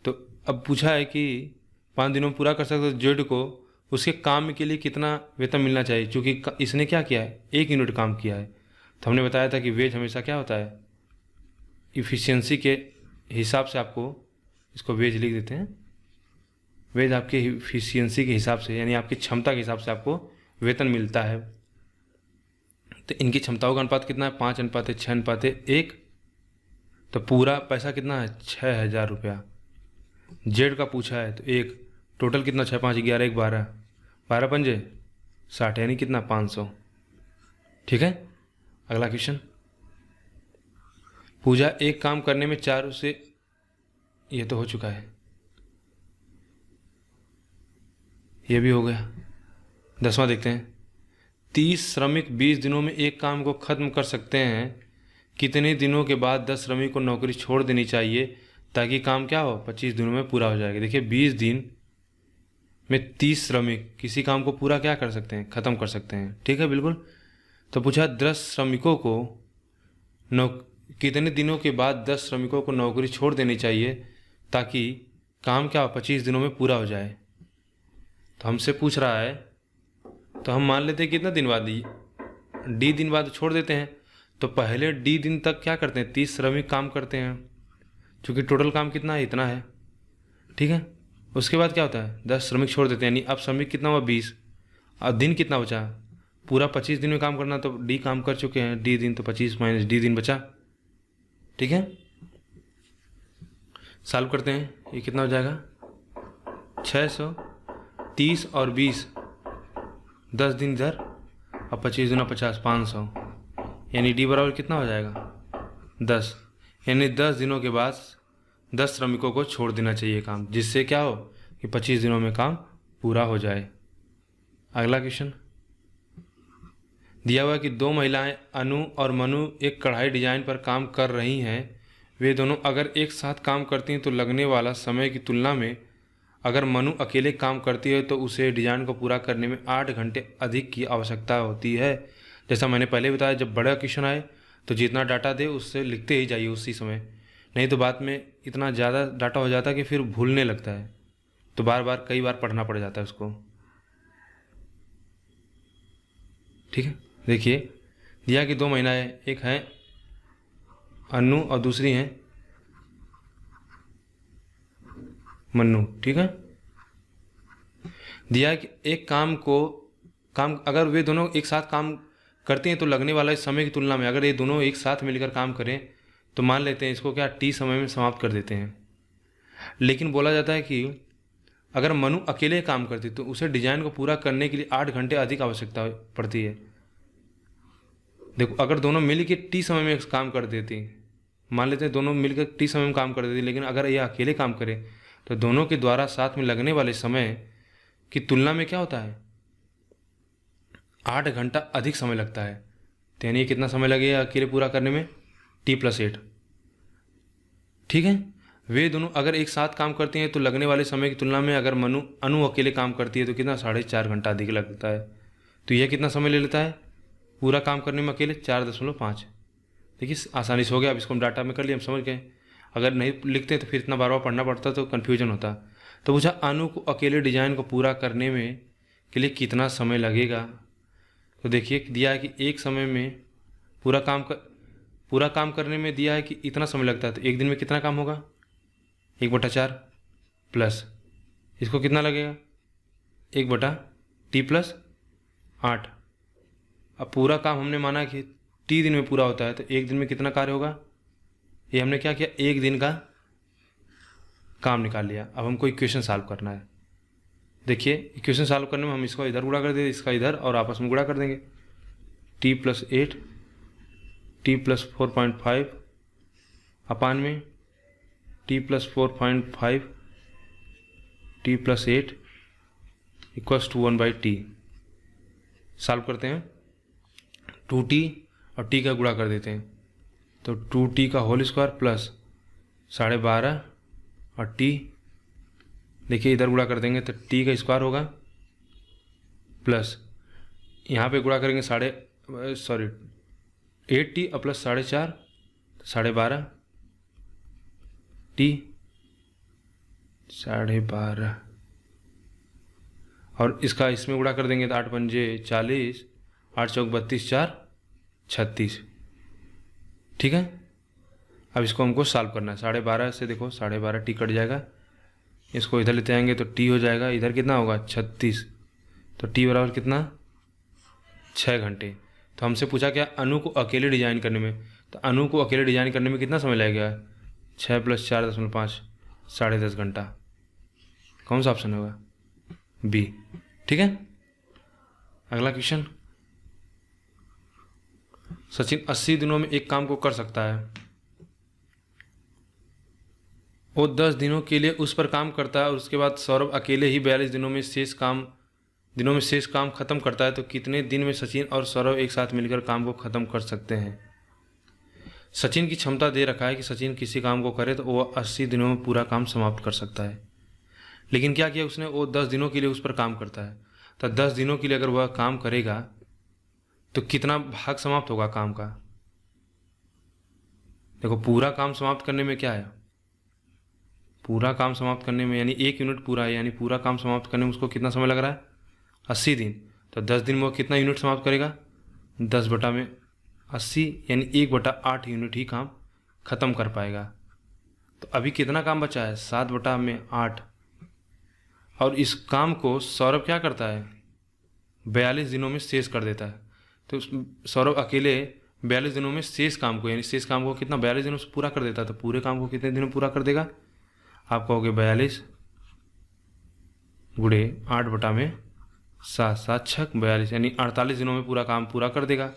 Speaker 1: तो अब पूछा है कि 5 दिनों में पूरा कर सकते, तो जेड को उसके काम के लिए कितना वेतन मिलना चाहिए। क्योंकि इसने क्या किया है, 1 यूनिट काम किया है। तो हमने बताया था कि वेज हमेशा क्या होता है, इफिशियंसी के हिसाब से आपको इसको वेज लिख देते हैं। वेज आपके इफिशियंसी के हिसाब से, यानी आपकी क्षमता के हिसाब से आपको वेतन मिलता है। तो इनकी क्षमताओं का अनुपात कितना है, 5:6:1। तो पूरा पैसा कितना है, 6000 रुपया। जेड का पूछा है तो एक टोटल कितना, 6 5 11 1 12, 12 पंजे 60, यानी कितना, 500। ठीक है, अगला क्वेश्चन। पूजा एक काम करने में 4 से, ये तो हो चुका है, ये भी हो गया। 10वां देखते हैं। 30 श्रमिक 20 दिनों में एक काम को खत्म कर सकते हैं। कितने दिनों के बाद 10 श्रमिक को नौकरी छोड़ देनी चाहिए ताकि काम क्या हो, 25 दिनों में पूरा हो जाएगा। देखिए, 20 दिन में 30 श्रमिक किसी काम को पूरा क्या कर सकते हैं, ख़त्म कर सकते हैं। ठीक है, बिल्कुल। तो पूछा 10 श्रमिकों को कितने दिनों के बाद 10 श्रमिकों को नौकरी छोड़ देनी चाहिए ताकि काम क्या हो, 25 दिनों में पूरा हो जाए। तो हमसे पूछ रहा है, तो हम मान लेते हैं कितना दिन बाद, डी दिन बाद छोड़ देते हैं। तो पहले डी दिन तक क्या करते हैं, 30 श्रमिक काम करते हैं, क्योंकि टोटल काम कितना है, इतना है। ठीक है, उसके बाद क्या होता है, 10 श्रमिक छोड़ देते हैं, यानी अब श्रमिक कितना हुआ, 20। अब दिन कितना बचा, पूरा 25 दिन में काम करना, तो डी काम कर चुके हैं, डी दिन, तो 25 माइनस डी दिन बचा। ठीक है, सॉल्व करते हैं, ये कितना हो जाएगा, 630 और 20, 10 दिन इधर और 25 दूना 50, 500, यानी डी बराबर कितना हो जाएगा, 10। यानी 10 दिनों के बाद 10 श्रमिकों को छोड़ देना चाहिए काम, जिससे क्या हो कि 25 दिनों में काम पूरा हो जाए। अगला क्वेश्चन दिया हुआ है कि 2 महिलाएं अनु और मनु एक कढ़ाई डिजाइन पर काम कर रही हैं। वे दोनों अगर एक साथ काम करती हैं तो लगने वाला समय की तुलना में अगर मनु अकेले काम करती है तो उसे डिजाइन को पूरा करने में 8 घंटे अधिक की आवश्यकता होती है। जैसा मैंने पहले बताया, जब बड़ा क्वेश्चन आए तो जितना डाटा दे उससे लिखते ही जाइए उसी समय, नहीं तो बाद में इतना ज़्यादा डाटा हो जाता है कि फिर भूलने लगता है, तो बार बार कई बार पढ़ना पड़ जाता है उसको। ठीक है, देखिए दिया कि 2 महिलाएं, एक है अनु और दूसरी हैं मन्नू। ठीक है, दिया कि एक काम अगर वे दोनों एक साथ काम करते हैं तो लगने वाला इस समय की तुलना में अगर ये दोनों एक साथ मिलकर काम करें तो मान लेते हैं इसको क्या टी समय में समाप्त कर देते हैं। लेकिन बोला जाता है कि अगर मनु अकेले काम करती तो उसे डिजाइन को पूरा करने के लिए 8 घंटे अधिक आवश्यकता पड़ती है। देखो, अगर दोनों मिल के टी समय में काम कर देती, मान लेते हैं दोनों मिलकर टी समय में काम कर देती, लेकिन अगर ये अकेले काम करे तो दोनों के द्वारा साथ में लगने वाले समय की तुलना में क्या होता है, 8 घंटा अधिक समय लगता है। तो यानी कितना समय लगेगा अकेले पूरा करने में, T+8। ठीक है, वे दोनों अगर एक साथ काम करती हैं तो लगने वाले समय की तुलना में अगर अनु अकेले काम करती है तो कितना 4.5 घंटा अधिक लगता है। तो यह कितना समय ले लेता है पूरा काम करने में अकेले? 4.5। देखिए आसानी से हो गया। अब इसको हम डाटा में कर लिए, हम समझ गए। अगर नहीं लिखते तो फिर इतना बार बार पढ़ना पड़ता तो कन्फ्यूजन होता। तो पूछा अनु को अकेले डिजाइन को पूरा करने में के लिए कितना समय लगेगा। तो देखिए दिया है कि एक समय में पूरा काम करने में दिया है कि इतना समय लगता है। तो एक दिन में कितना काम होगा? 1/4 प्लस इसको कितना लगेगा? 1/T+8। अब पूरा काम हमने माना कि T दिन में पूरा होता है, तो एक दिन में कितना कार्य होगा? ये हमने क्या किया, एक दिन का काम निकाल लिया। अब हमको इक्वेशन सॉल्व करना है। देखिए इक्वेशन सॉल्व करने में हम इसको इधर गुणा कर देंगे, इसका इधर, और आपस में गुणा कर देंगे। T+8 T+4.5 अपान में T+4.5 T+8 equals to 1/T। Solve करते हैं। 2T और T का गुणा कर देते हैं, तो 2T का होल स्क्वायर प्लस 12.5 और T, देखिए इधर गुणा कर देंगे तो T का स्क्वायर होगा प्लस यहाँ पे गुणा करेंगे 8T और प्लस 4.5 12.5 T 12.5 और इसका इसमें गुणा कर देंगे तो 8 पंजे 40, 8 चौक 32, 4 36। ठीक है। अब इसको हमको सॉल्व करना है। 12.5 से देखो 12.5 T कट जाएगा, इसको इधर लेते आएंगे तो T हो जाएगा, इधर कितना होगा 36, तो T बराबर कितना 6 घंटे। तो हमसे पूछा क्या अनु को अकेले डिजाइन करने में, तो अनु को अकेले डिजाइन करने में कितना समय लगेगा? 6 + 4.5 10.5 घंटा। कौन सा ऑप्शन होगा? बी। ठीक है। अगला क्वेश्चन, सचिन 80 दिनों में एक काम को कर सकता है। वो 10 दिनों के लिए उस पर काम करता है और उसके बाद सौरभ अकेले ही 42 दिनों में शेष काम खत्म करता है। तो कितने दिन में सचिन और सौरभ एक साथ मिलकर काम को खत्म कर सकते हैं? सचिन की क्षमता दे रखा है कि सचिन किसी काम को करे तो वो 80 दिनों में पूरा काम समाप्त कर सकता है। लेकिन क्या किया उसने, वो 10 दिनों के लिए उस पर काम करता है। तो 10 दिनों के लिए अगर वह काम करेगा तो कितना भाग समाप्त होगा काम का? देखो पूरा काम समाप्त करने में क्या है, पूरा काम समाप्त करने में यानी 1 यूनिट पूरा है, यानी पूरा काम समाप्त करने में उसको कितना समय लग रहा है? 80 दिन। तो 10 दिन में वो कितना यूनिट समाप्त करेगा? 10/80 यानी 1/8 यूनिट ही काम खत्म कर पाएगा। तो अभी कितना काम बचा है? 7/8। और इस काम को सौरभ क्या करता है? 42 दिनों में शेष कर देता है। तो सौरभ अकेले 42 दिनों में शेष काम को, यानी शेष काम को कितना 42 दिनों से पूरा कर देता है। तो पूरे काम को कितने दिनों में पूरा कर देगा? आप कहोगे 42 गुणे 8/7 7 6 42 यानी 48 दिनों में पूरा काम पूरा कर देगा।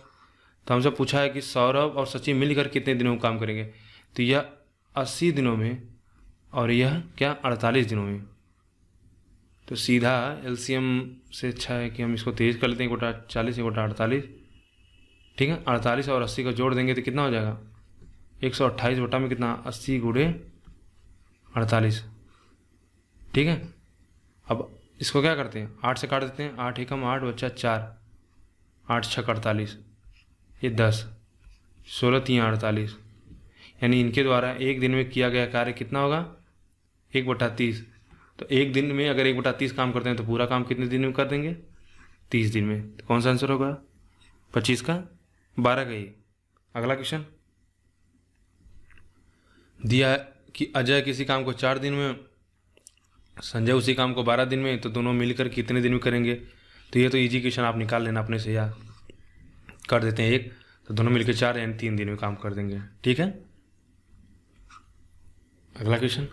Speaker 1: तो हमसे पूछा है कि सौरभ और सचिन मिलकर कितने दिनों में काम करेंगे। तो यह 80 दिनों में और यह क्या 48 दिनों में। तो सीधा एलसीएम से अच्छा है कि हम इसको तेज कर लेते हैं, 1/40 1/48। ठीक है। 48 और 80 का जोड़ देंगे तो कितना हो जाएगा? 128 बटा में कितना 80 गुणे 48। ठीक है। अब इसको क्या करते हैं, 8 से काट देते हैं। 8 एकम 8 बचा 4, 8 6 48, ये 10, 16 3 48, यानी इनके द्वारा एक दिन में किया गया कार्य कितना होगा? 1/30। तो एक दिन में अगर 1/30 काम करते हैं तो पूरा काम कितने दिन में कर देंगे? 30 दिन में। तो कौन सा आंसर होगा? 25 का 12 का ही। अगला क्वेश्चन दिया है कि अजय किसी काम को 4 दिन में, संजय उसी काम को 12 दिन में, तो दोनों मिलकर कितने दिन में करेंगे? तो ये तो इजी क्वेश्चन आप निकाल लेना अपने से, या कर देते हैं एक, तो दोनों मिलकर 4 यानी 3 दिन में काम कर देंगे। ठीक है। अगला क्वेश्चन,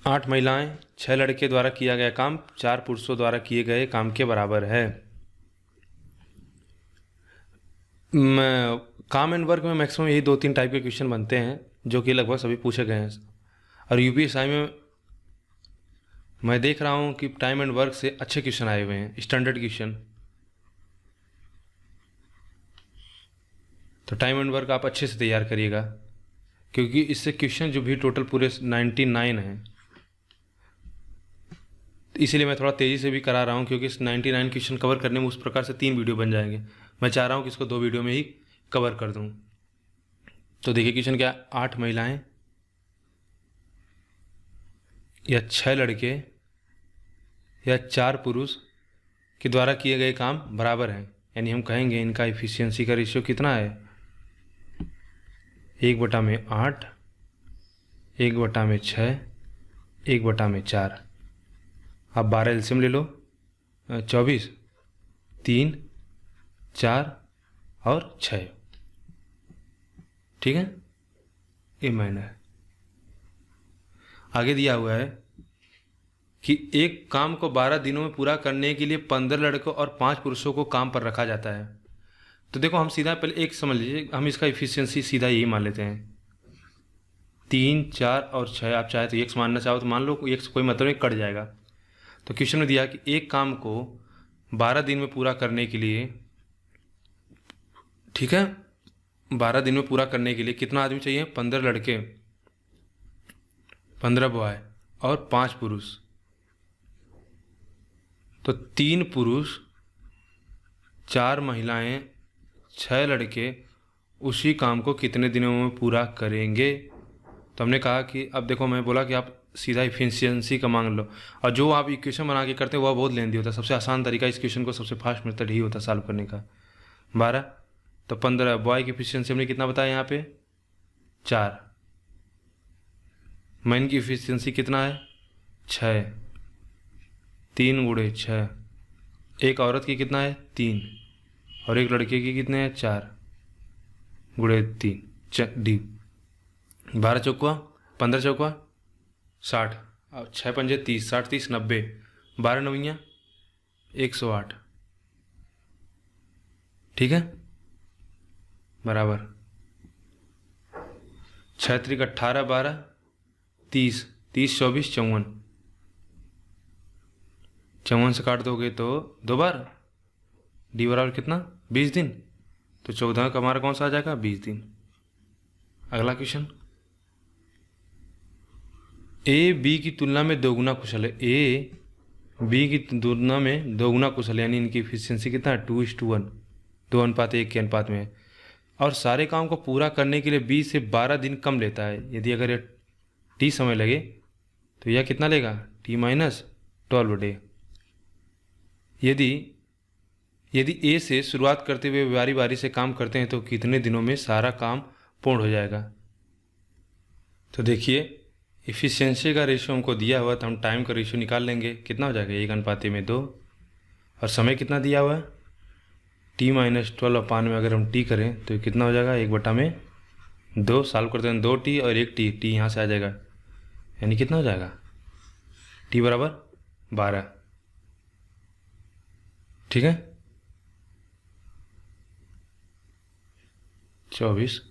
Speaker 1: 8 महिलाएं 6 लड़के द्वारा किया गया काम 4 पुरुषों द्वारा किए गए काम के बराबर है। काम एंड वर्क में मैक्सिमम यही 2-3 टाइप के क्वेश्चन बनते हैं जो कि लगभग सभी पूछे गए हैं। और यूपीएससी में मैं देख रहा हूँ कि टाइम एंड वर्क से अच्छे क्वेश्चन आए हुए हैं, स्टैंडर्ड क्वेश्चन। तो टाइम एंड वर्क आप अच्छे से तैयार करिएगा। क्योंकि इससे क्वेश्चन जो भी टोटल पूरे 99 हैं, इसीलिए मैं थोड़ा तेज़ी से भी करा रहा हूँ, क्योंकि इस 99 क्वेश्चन कवर करने में उस प्रकार से 3 वीडियो बन जाएंगे। मैं चाह रहा हूँ कि इसको 2 वीडियो में ही कवर कर दूँ। तो देखिए क्वेश्चन क्या, 8 महिलाएं या 6 लड़के या 4 पुरुष के द्वारा किए गए काम बराबर हैं, यानी हम कहेंगे इनका इफिशियंसी का रेशियो कितना है, 1/8, 1/6, 1/4। आप 12 एलसीएम ले लो, 24, 3, 4 और 6, ठीक है, ये मायना है। आगे दिया हुआ है कि एक काम को 12 दिनों में पूरा करने के लिए 15 लड़कों और 5 पुरुषों को काम पर रखा जाता है। तो देखो हम सीधा पहले एक समझ लीजिए, हम इसका इफिशियंसी सीधा यही मान लेते हैं, 3, 4 और 6। आप चाहे तो एक्स मानना चाहो तो मान लो, एक्स कोई मतलब नहीं, कट जाएगा। तो क्वेश्चन में दिया कि एक काम को 12 दिन में पूरा करने के लिए, ठीक है, 12 दिन में पूरा करने के लिए कितना आदमी चाहिए, 15 लड़के, 15 बॉय और 5 पुरुष। तो 3 पुरुष, 4 महिलाएं, 6 लड़के उसी काम को कितने दिनों में पूरा करेंगे। तो हमने कहा कि अब देखो, मैं बोला कि आप सीधा इफिशियंसी का मांग लो, और जो आप इक्वेशन बना के करते हैं वह बहुत लेंदी होता है। सबसे आसान तरीका इस क्वेश्चन को, सबसे फास्ट मेथड ही होता है सॉल्व करने का। 12 तो 15, बॉय की इफिशियंसी हमने कितना बताया यहाँ पे, 4, मैन की इफिशियंसी कितना है, 6, 3 × 6, एक औरत की कितना है, 3, और एक लड़के की कितने हैं, 4 × 3, डी। 12 चौका 15 चौका 60, और 6 पंजे 30, 60 30 90, 12 नवियाँ 108, ठीक है, बराबर 6 त्रिक 18, 12 30, 30 24 54, 54 से काट दोगे तो 2 बार, डी बराबर कितना, 20 दिन। तो 14 का हमारा कौन सा आ जाएगा, 20 दिन। अगला क्वेश्चन, ए बी की तुलना में दोगुना कुशल है, ए बी की तुलना में दोगुना कुशल है, यानी इनकी इफिशियंसी कितना है, 2:1, 2:1 के अनुपात में, और सारे काम को पूरा करने के लिए 20 से 12 दिन कम लेता है। यदि अगर ये टी समय लगे तो यह कितना लेगा, T-12 डे। यदि ए से शुरुआत करते हुए बारी बारी से काम करते हैं तो कितने दिनों में सारा काम पूर्ण हो जाएगा। तो देखिए इफिशियंसी का रेशियो हमको दिया हुआ, तो हम टाइम का रेशियो निकाल लेंगे, कितना हो जाएगा, 1:2, और समय कितना दिया हुआ है, T-12 अपान में अगर हम टी करें तो कितना हो जाएगा, 1/2, सॉल्व करते हैं 2 टी और 1 टी, टी यहाँ से आ जाएगा, यानी कितना हो जाएगा, टी बराबर 12, ठीक है, 24।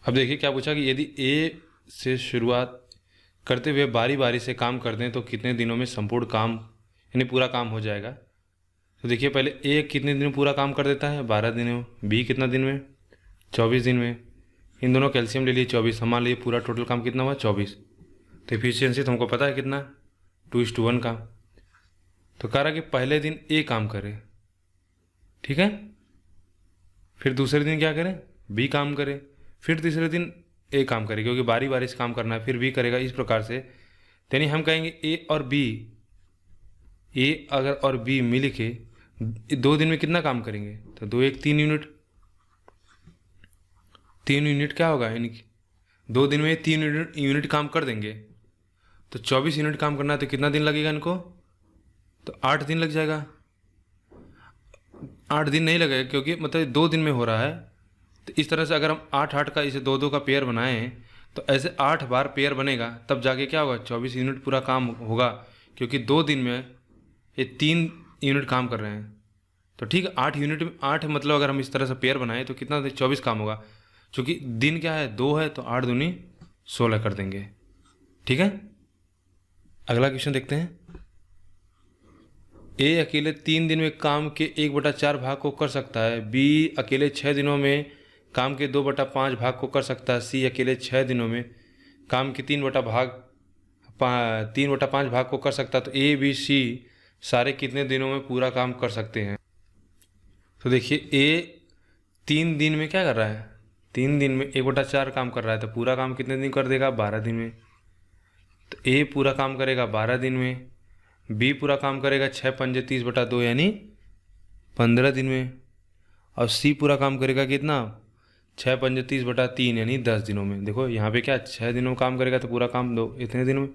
Speaker 1: अब देखिए क्या पूछा कि यदि ए से शुरुआत करते हुए बारी बारी से काम करते हैं तो कितने दिनों में संपूर्ण काम यानी पूरा काम हो जाएगा। तो देखिए पहले ए कितने दिन में पूरा काम कर देता है, 12 दिन में, बी कितना दिन में, 24 दिन में। इन दोनों कैल्शियम ले लिए 24, मान लीजिए पूरा टोटल काम कितना हुआ, 24। तो एफिशिएंसी तो हमको पता है कितना, 2:1 का। तो कह रहा कि पहले दिन ए काम करे, ठीक है, फिर दूसरे दिन क्या करें, बी काम करे, फिर तीसरे दिन ए काम करे, क्योंकि बारी बारी से काम करना है, फिर बी करेगा, इस प्रकार से। यानी हम कहेंगे ए और बी, ए अगर और बी मिल के 2 दिन में कितना काम करेंगे, तो 2 1 3 यूनिट, 3 यूनिट क्या होगा, यानी 2 दिन में 3 यूनिट काम कर देंगे। तो 24 यूनिट काम करना है तो कितना दिन लगेगा इनको, तो 8 दिन लग जाएगा। 8 दिन नहीं लगेगा क्योंकि मतलब 2 दिन में हो रहा है। तो इस तरह से अगर हम 8 का इसे 2 का पेयर बनाएं तो ऐसे 8 बार पेयर बनेगा, तब जाके क्या होगा, 24 यूनिट पूरा काम होगा, क्योंकि 2 दिन में ये 3 यूनिट काम कर रहे हैं। तो ठीक है, 8 यूनिट में 8 मतलब अगर हम इस तरह से पेयर बनाएं तो कितना 24 काम होगा, क्योंकि दिन क्या है 2 है, तो 8 दूनी 16 कर देंगे, ठीक है। अगला क्वेश्चन देखते हैं। ए अकेले 3 दिन में काम के 1/4 भाग को कर सकता है, बी अकेले 6 दिनों में काम के 2/5 भाग को कर सकता है सी अकेले 6 दिनों में, काम के 3/5 भाग को कर सकता है, तो ए बी सी सारे कितने दिनों में पूरा काम कर सकते हैं? तो देखिए ए 3 दिन में क्या कर रहा है, 3 दिन में 1/4 काम कर रहा है, तो पूरा काम कितने दिन कर देगा? 12 दिन में। तो ए पूरा काम करेगा 12 दिन में, बी पूरा काम करेगा 6 पंजे 30/2 यानी 15 दिन में, और सी पूरा काम करेगा कितना? 6 पंजे 30/3 यानी 10 दिनों में। देखो यहाँ पे क्या 6 दिनों में काम करेगा तो पूरा काम दो इतने दिनों में,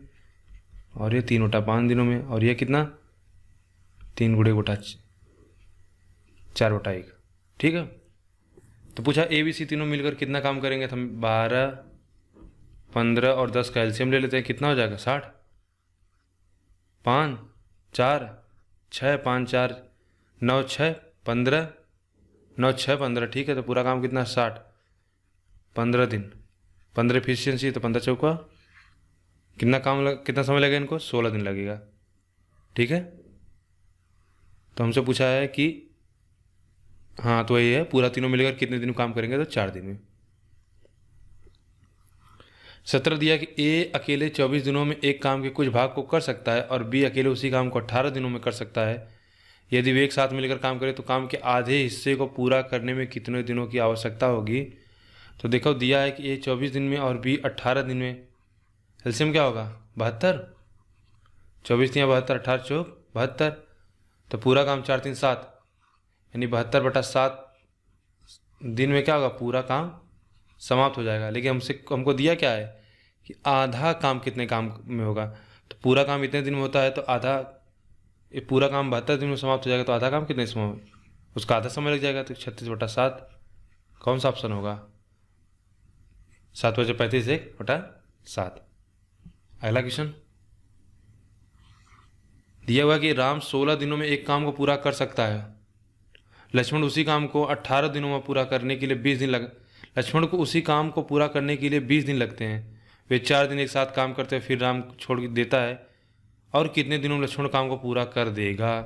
Speaker 1: और ये 3/5 दिनों में, और ये कितना 3 गुणे बटा 4/1। ठीक है, तो पूछा ए बी सी तीनों मिलकर कितना काम करेंगे, तो हम 12 15 और 10 का एलसीएम ले लेते हैं, कितना हो जाएगा 60, 5 4 6 5 4 9 6 15 9 6 15। ठीक है, तो पूरा काम कितना 60, 15 दिन, 15 एफिशिएंसी, तो 15 चौका कितना समय लगेगा इनको? 16 दिन लगेगा। ठीक है, तो हमसे पूछा है कि हाँ तो ये है पूरा तीनों मिलकर कितने दिन काम करेंगे, तो 4 दिन में। 17 दिया कि ए अकेले 24 दिनों में एक काम के कुछ भाग को कर सकता है और बी अकेले उसी काम को 18 दिनों में कर सकता है। यदि वे एक साथ मिलकर काम करें तो काम के आधे हिस्से को पूरा करने में कितने दिनों की आवश्यकता होगी? तो देखो दिया है कि ए 24 दिन में और बी 18 दिन में, एलसीएम क्या होगा 72, 24 या 72, 18 चौक 72, तो पूरा काम 4 3 7 यानी 72/7 दिन में क्या होगा? पूरा काम समाप्त हो जाएगा। लेकिन हमको दिया क्या है कि आधा काम कितने काम में होगा, तो पूरा काम इतने दिन में होता है, तो आधा ये पूरा काम 72 दिन में समाप्त हो जाएगा, तो आधा काम कितने समय, उसका आधा समय लग जाएगा, तो 36/7। कौन सा ऑप्शन होगा? 7/35 1/7। अगला क्वेश्चन दिया हुआ कि राम 16 दिनों में एक काम को पूरा कर सकता है, लक्ष्मण उसी काम को 18 दिनों में पूरा करने के लिए 20 दिन लक्ष्मण को उसी काम को पूरा करने के लिए 20 दिन लगते हैं। वे 4 दिन एक साथ काम करते हैं, फिर राम छोड़ देता है, और कितने दिनों में लक्ष्मण काम को पूरा कर देगा?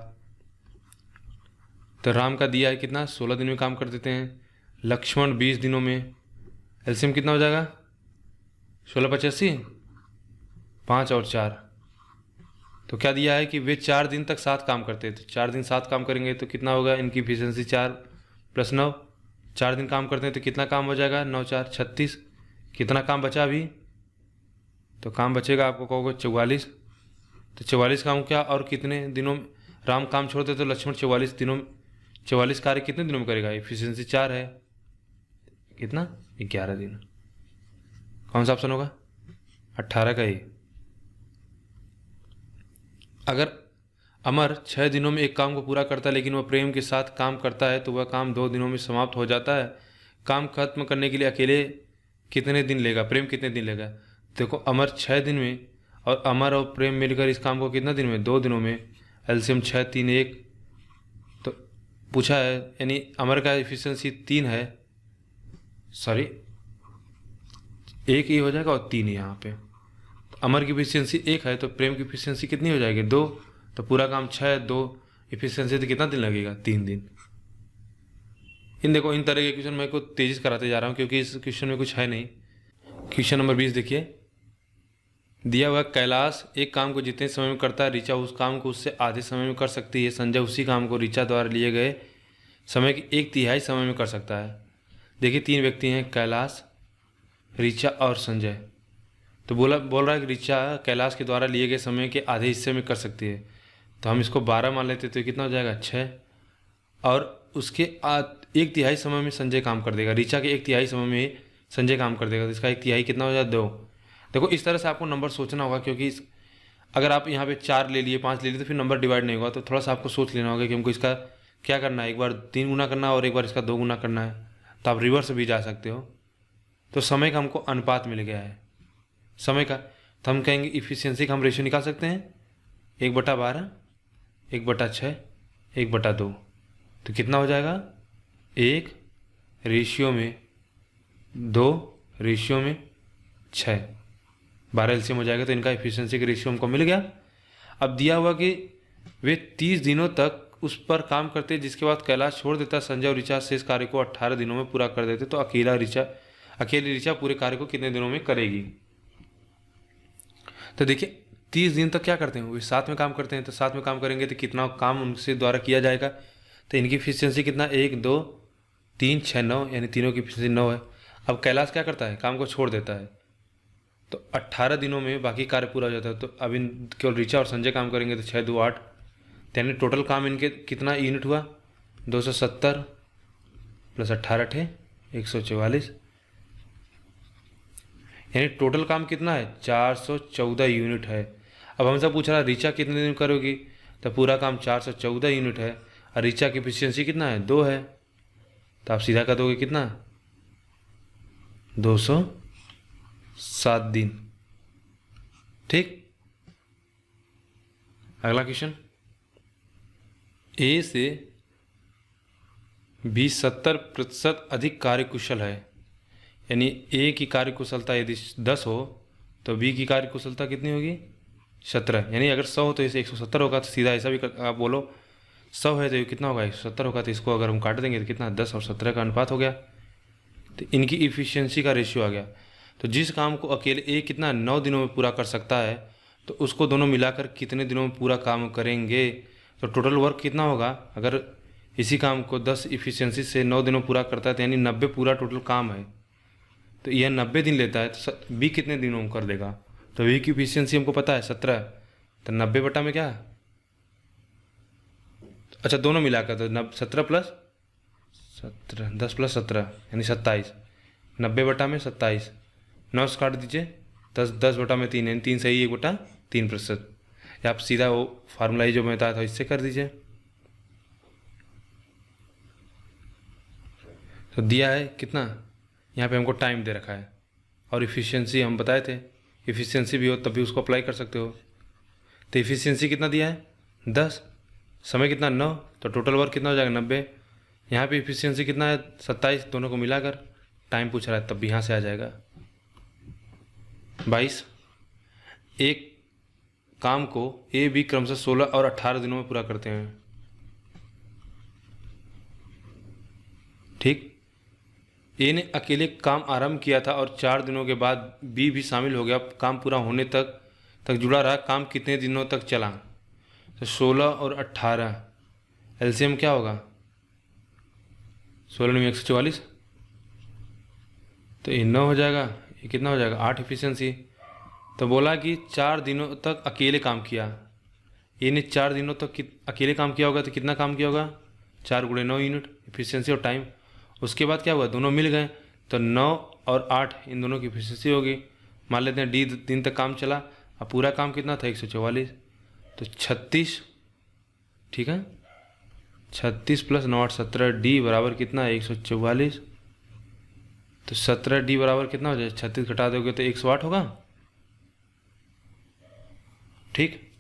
Speaker 1: तो राम का दिया है कितना 16 दिन में काम कर देते हैं, लक्ष्मण 20 दिनों में, एलसीएम कितना हो जाएगा 16/85, 5 और 4। तो क्या दिया है कि वे 4 दिन तक साथ काम करते हैं, तो 4 दिन साथ काम करेंगे तो कितना होगा इनकी एफिशिएंसी 4 + 9, 4 दिन काम करते हैं तो कितना काम हो जाएगा 9 4 36। कितना काम बचा अभी? तो काम बचेगा आपको कहोगे 44, तो 44 काम क्या और कितने दिनों में राम काम छोड़ते तो लक्ष्मण 44 कार्य कितने दिनों में करेगा? एफिशिएंसी 4 है, कितना 11 दिन। कौन सा ऑप्शन होगा? 18 का ही। अगर अमर 6 दिनों में एक काम को पूरा करता है लेकिन वह प्रेम के साथ काम करता है तो वह काम 2 दिनों में समाप्त हो जाता है, काम खत्म करने के लिए अकेले कितने दिन लेगा, प्रेम कितने दिन लेगा? देखो अमर 6 दिन में और अमर और प्रेम मिलकर इस काम को कितना दिन में? 2 दिनों में, एलसीएम 6 3 1। तो पूछा है यानी अमर का एफिशिएंसी 3 है, सॉरी 1 ही हो जाएगा और 3 यहाँ पे। तो अमर की एफिशिएंसी 1 है तो प्रेम की एफिशिएंसी कितनी हो जाएगी 2, तो पूरा काम 6 2 एफिशिएंसी तो कितना दिन लगेगा? 3 दिन। देखो इन तरह के क्वेश्चन मैं को तेजी से कराते जा रहा हूँ क्योंकि इस क्वेश्चन में कुछ है नहीं। क्वेश्चन नंबर 20 देखिए, दिया हुआ कैलाश एक काम को जितने समय में करता है ऋचा उस काम को उससे आधे समय में कर सकती है, संजय उसी काम को ऋचा द्वारा लिए गए समय की 1/3 समय में कर सकता है। देखिए 3 व्यक्ति हैं, कैलाश ऋचा और संजय। तो बोल रहा है कि ऋचा कैलाश के द्वारा लिए गए समय के आधे हिस्से में कर सकती है, तो हम इसको 12 मान लेते तो कितना हो जाएगा 6, और उसके 1/3 समय में संजय काम कर देगा, ऋचा के 1/3 समय में संजय काम कर देगा, तो इसका 1/3 कितना हो जाएगा 2। देखो इस तरह से आपको नंबर सोचना होगा क्योंकि अगर आप यहाँ पे 4 ले लिए 5 ले लिए तो फिर नंबर डिवाइड नहीं होगा, तो थोड़ा सा आपको सोच लेना होगा कि हमको इसका क्या करना है, एक बार 3 गुना करना है और एक बार इसका 2 गुना करना है, तो आप रिवर्स भी जा सकते हो। तो समय का हमको अनुपात मिल गया है समय का, तो हम कहेंगे इफिशियंसी का हम रेशियो निकाल सकते हैं 1/12 1/6 1/2, तो कितना हो जाएगा 1 रेशियो में 2 रेशियो में 6, 12 एलसीएम हो जाएगा, तो इनका एफिशिएंसी का रेशियो हमको मिल गया। अब दिया हुआ कि वे 30 दिनों तक उस पर काम करते जिसके बाद कैलाश छोड़ देता, संजय और ऋचा शेष कार्य को 18 दिनों में पूरा कर देते, तो अकेली ऋचा पूरे कार्य को कितने दिनों में करेगी। तो देखिए 30 दिन तक क्या करते हैं, वो साथ में काम करते हैं, तो साथ में काम करेंगे तो कितना काम उनसे द्वारा किया जाएगा। तो इनकी एफिशिएंसी कितना, 1 2 3 6 9, यानी तीनों की एफिशिएंसी 9 है। अब कैलाश क्या करता है, काम को छोड़ देता है, तो 18 दिनों में बाकी कार्य पूरा हो जाता है। तो अब इन केवल ऋचा और संजय काम करेंगे, तो 6 2 8, यानी टोटल काम इनके कितना यूनिट हुआ, 270 प्लस 18 थे 144, यानी टोटल काम कितना है, 414 यूनिट है। अब हमसे पूछ रहा है ऋचा कितने दिन करोगी, तो पूरा काम 414 यूनिट है, और ऋचा की एफिशिएंसी कितना है, 2 है, तो आप सीधा कर दोगे कितना, 207 दिन। ठीक, अगला क्वेश्चन, ए से बी 70% अधिक कार्यकुशल है, यानी ए की कार्यकुशलता यदि 10 हो तो बी की कार्यकुशलता कितनी होगी, 17, यानी अगर 100 हो तो इसे 170 होगा। तो सीधा ऐसा भी आप बोलो 100 है तो ये कितना होगा, 170 होगा, तो इसको अगर हम काट देंगे तो कितना, 10 और 17 का अनुपात हो गया, तो इनकी इफिशियंसी का रेशियो आ गया। तो जिस काम को अकेले ए कितना 9 दिनों में पूरा कर सकता है, तो उसको दोनों मिलाकर कितने दिनों में पूरा काम करेंगे, तो टोटल वर्क कितना होगा। अगर इसी काम को 10 इफिशियंसी से 9 दिनों पूरा करता है, तो यानी 90 पूरा टोटल काम है, तो यह 90 दिन लेता है, तो बी कितने दिनों में कर देगा। तो बी की इफिशियंसी हमको पता है 17, तो 90 बटा में क्या, अच्छा दोनों मिलाकर तो 17 प्लस 17, 10 प्लस 17 यानी 27, 90 बटा में 27, 9 से काट दीजिए, 10 बटा में 3, यानी 3 सही 1/3%, या आप सीधा वो फार्मूला ही जो मैं बताया था इससे कर दीजिए। तो दिया है कितना, यहाँ पे हमको टाइम दे रखा है, और इफ़िशियंसी हम बताए थे, इफ़िशियंसी भी हो तब भी उसको अप्लाई कर सकते हो। तो इफ़िशियंसी कितना दिया है 10, समय कितना 9, तो टोटल वर्क कितना हो जाएगा 90, यहाँ पे इफ़िशियंसी कितना है 27, दोनों को मिलाकर टाइम पूछ रहा है, तब भी यहाँ से आ जाएगा 22। एक काम को ए बी क्रमशः 16 और 18 दिनों में पूरा करते हैं। ठीक, ए ने अकेले काम आरंभ किया था और 4 दिनों के बाद बी भी शामिल हो गया, काम पूरा होने तक जुड़ा रहा। काम कितने दिनों तक चला, तो 16 और 18, एलसीएम क्या होगा, 16 में 144, तो ये 9 हो जाएगा, ये कितना हो जाएगा 8 इफिशियंसी। तो बोला कि 4 दिनों तक अकेले काम किया, ये ने 4 दिनों तक अकेले काम किया होगा, तो कितना काम किया होगा, 4 × 9 यूनिट इफिशियंसी और टाइम। उसके बाद क्या हुआ, दोनों मिल गए, तो 9 और 8 इन दोनों की इफिशियंसी होगी। मान लेते हैं डी दिन तक काम चला, अब पूरा काम कितना था 144, तो 36, ठीक है, 36 प्लस 9 8 17, डी बराबर कितना 144, तो 17 डी बराबर कितना हो जाए, 36 घटा दोगे तो 108 होगा। ठीक,